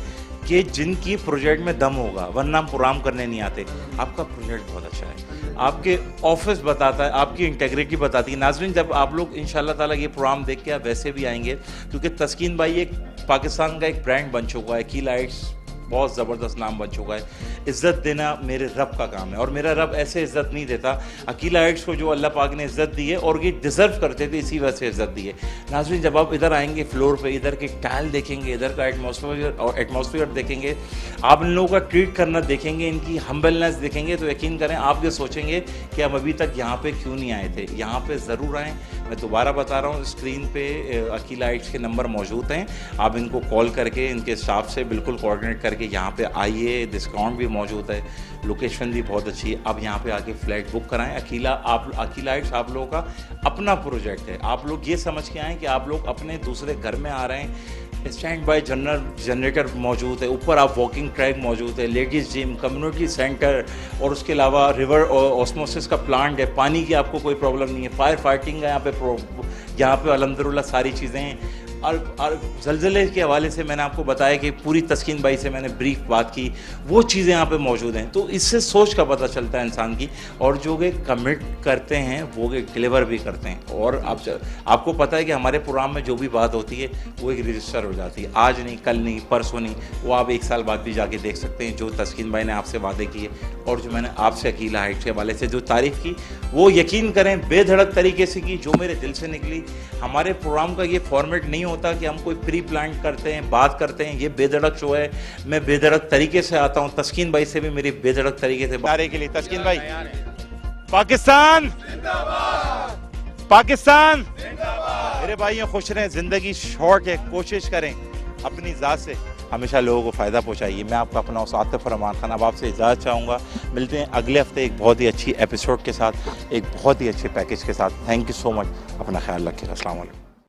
Speaker 1: कि जिनकी प्रोजेक्ट में दम होगा, वरना हम प्रोग्राम करने नहीं आते। आपका प्रोजेक्ट बहुत अच्छा है, आपके ऑफिस बताता है, आपकी इंटेग्रिटी बताती है। नाज़रीन, जब आप लोग इंशाल्लाह ताला ये प्रोग्राम देख के आप वैसे भी आएंगे, क्योंकि तस्कीन भाई एक पाकिस्तान का एक ब्रांड बन चुका है। कीलाइट्स बहुत ज़बरदस्त नाम बन चुका है। इज़्ज़त देना मेरे रब का काम है, और मेरा रब ऐसे इज़्ज़त नहीं देता। अकीलाइट्स को जो अल्लाह पाक ने इज़्ज़त दी है, और ये डिज़र्व करते थे, इसी वजह से इज़्ज़त दी है। नाज़रीन, जब आप इधर आएंगे फ्लोर पे, इधर के टाइल देखेंगे, इधर का एटमॉस्फेयर देखेंगे, आप इन लोगों का ट्रीट करना देखेंगे, इनकी हम्बलनेस देखेंगे, तो यकीन करें आप ये सोचेंगे कि हम अभी तक यहाँ पे क्यों नहीं आए थे। यहाँ पे ज़रूर आएँ। मैं दोबारा बता रहा हूँ, स्क्रीन पे अकीलाइट्स के नंबर मौजूद हैं, आप इनको कॉल करके इनके स्टाफ से बिल्कुल कोऑर्डिनेट करके यहाँ पे आइए। डिस्काउंट भी मौजूद है, लोकेशन भी बहुत अच्छी है। आप यहाँ पे आके फ्लैट बुक कराएं। अकीलाइट्स आप लोगों का अपना प्रोजेक्ट है। आप लोग ये समझ के आएँ कि आप लोग अपने दूसरे घर में आ रहे हैं। स्टैंड बाय जनरेटर मौजूद है, ऊपर आप वॉकिंग ट्रैक मौजूद है, लेडीज़ जिम, कम्युनिटी सेंटर, और उसके अलावा रिवर ऑस्मोसिस का प्लांट है। पानी की आपको कोई प्रॉब्लम नहीं है। फायर फाइटिंग का यहाँ पे अल्हम्दुलिल्लाह सारी चीज़ें हैं। और ज़लज़ले के हवाले से मैंने आपको बताया कि पूरी तस्कीन भाई से मैंने ब्रीफ बात की, वो चीज़ें यहाँ पे मौजूद हैं। तो इससे सोच का पता चलता है इंसान की, और जो वे कमिट करते हैं वो डिलीवर भी करते हैं। और आपको पता है कि हमारे प्रोग्राम में जो भी बात होती है वो एक रजिस्टर हो जाती है, आज नहीं, कल नहीं, परसों नहीं, वो आप 1 साल बाद भी जाके देख सकते हैं। जो तस्कीन भाई ने आपसे वादे किए, और जो मैंने आपसे अकीला हाइट्स के हवाले से जो तारीफ़ की, वो यकीन करें बेधड़क तरीके से की, जो मेरे दिल से निकली। हमारे प्रोग्राम का ये फॉर्मेट नहीं होता कि हम कोई प्री प्लान करते हैं, बात करते हैं। ये बेधड़क शो है, मैं बेधड़क तरीके से आता हूँ। तस्कीन भाई से भी मेरी बेधड़क तरीके से बात के लिए। तस्कीन भाई, पाकिस्तान पाकिस्तान मेरे भाई खुश रहें, जिंदगी शॉर्ट है, कोशिश करें अपनी ज़ात से हमेशा लोगों को फ़ायदा पहुँचाइए। मैं आपका अपना आतिफ रहमान खान अब आपसे इजाज़त चाहूँगा। मिलते हैं अगले हफ्ते एक बहुत ही अच्छी एपिसोड के साथ, एक बहुत ही अच्छे पैकेज के साथ। थैंक यू सो मच, अपना ख्याल रखिएगा। अस्सलाम वालेकुम।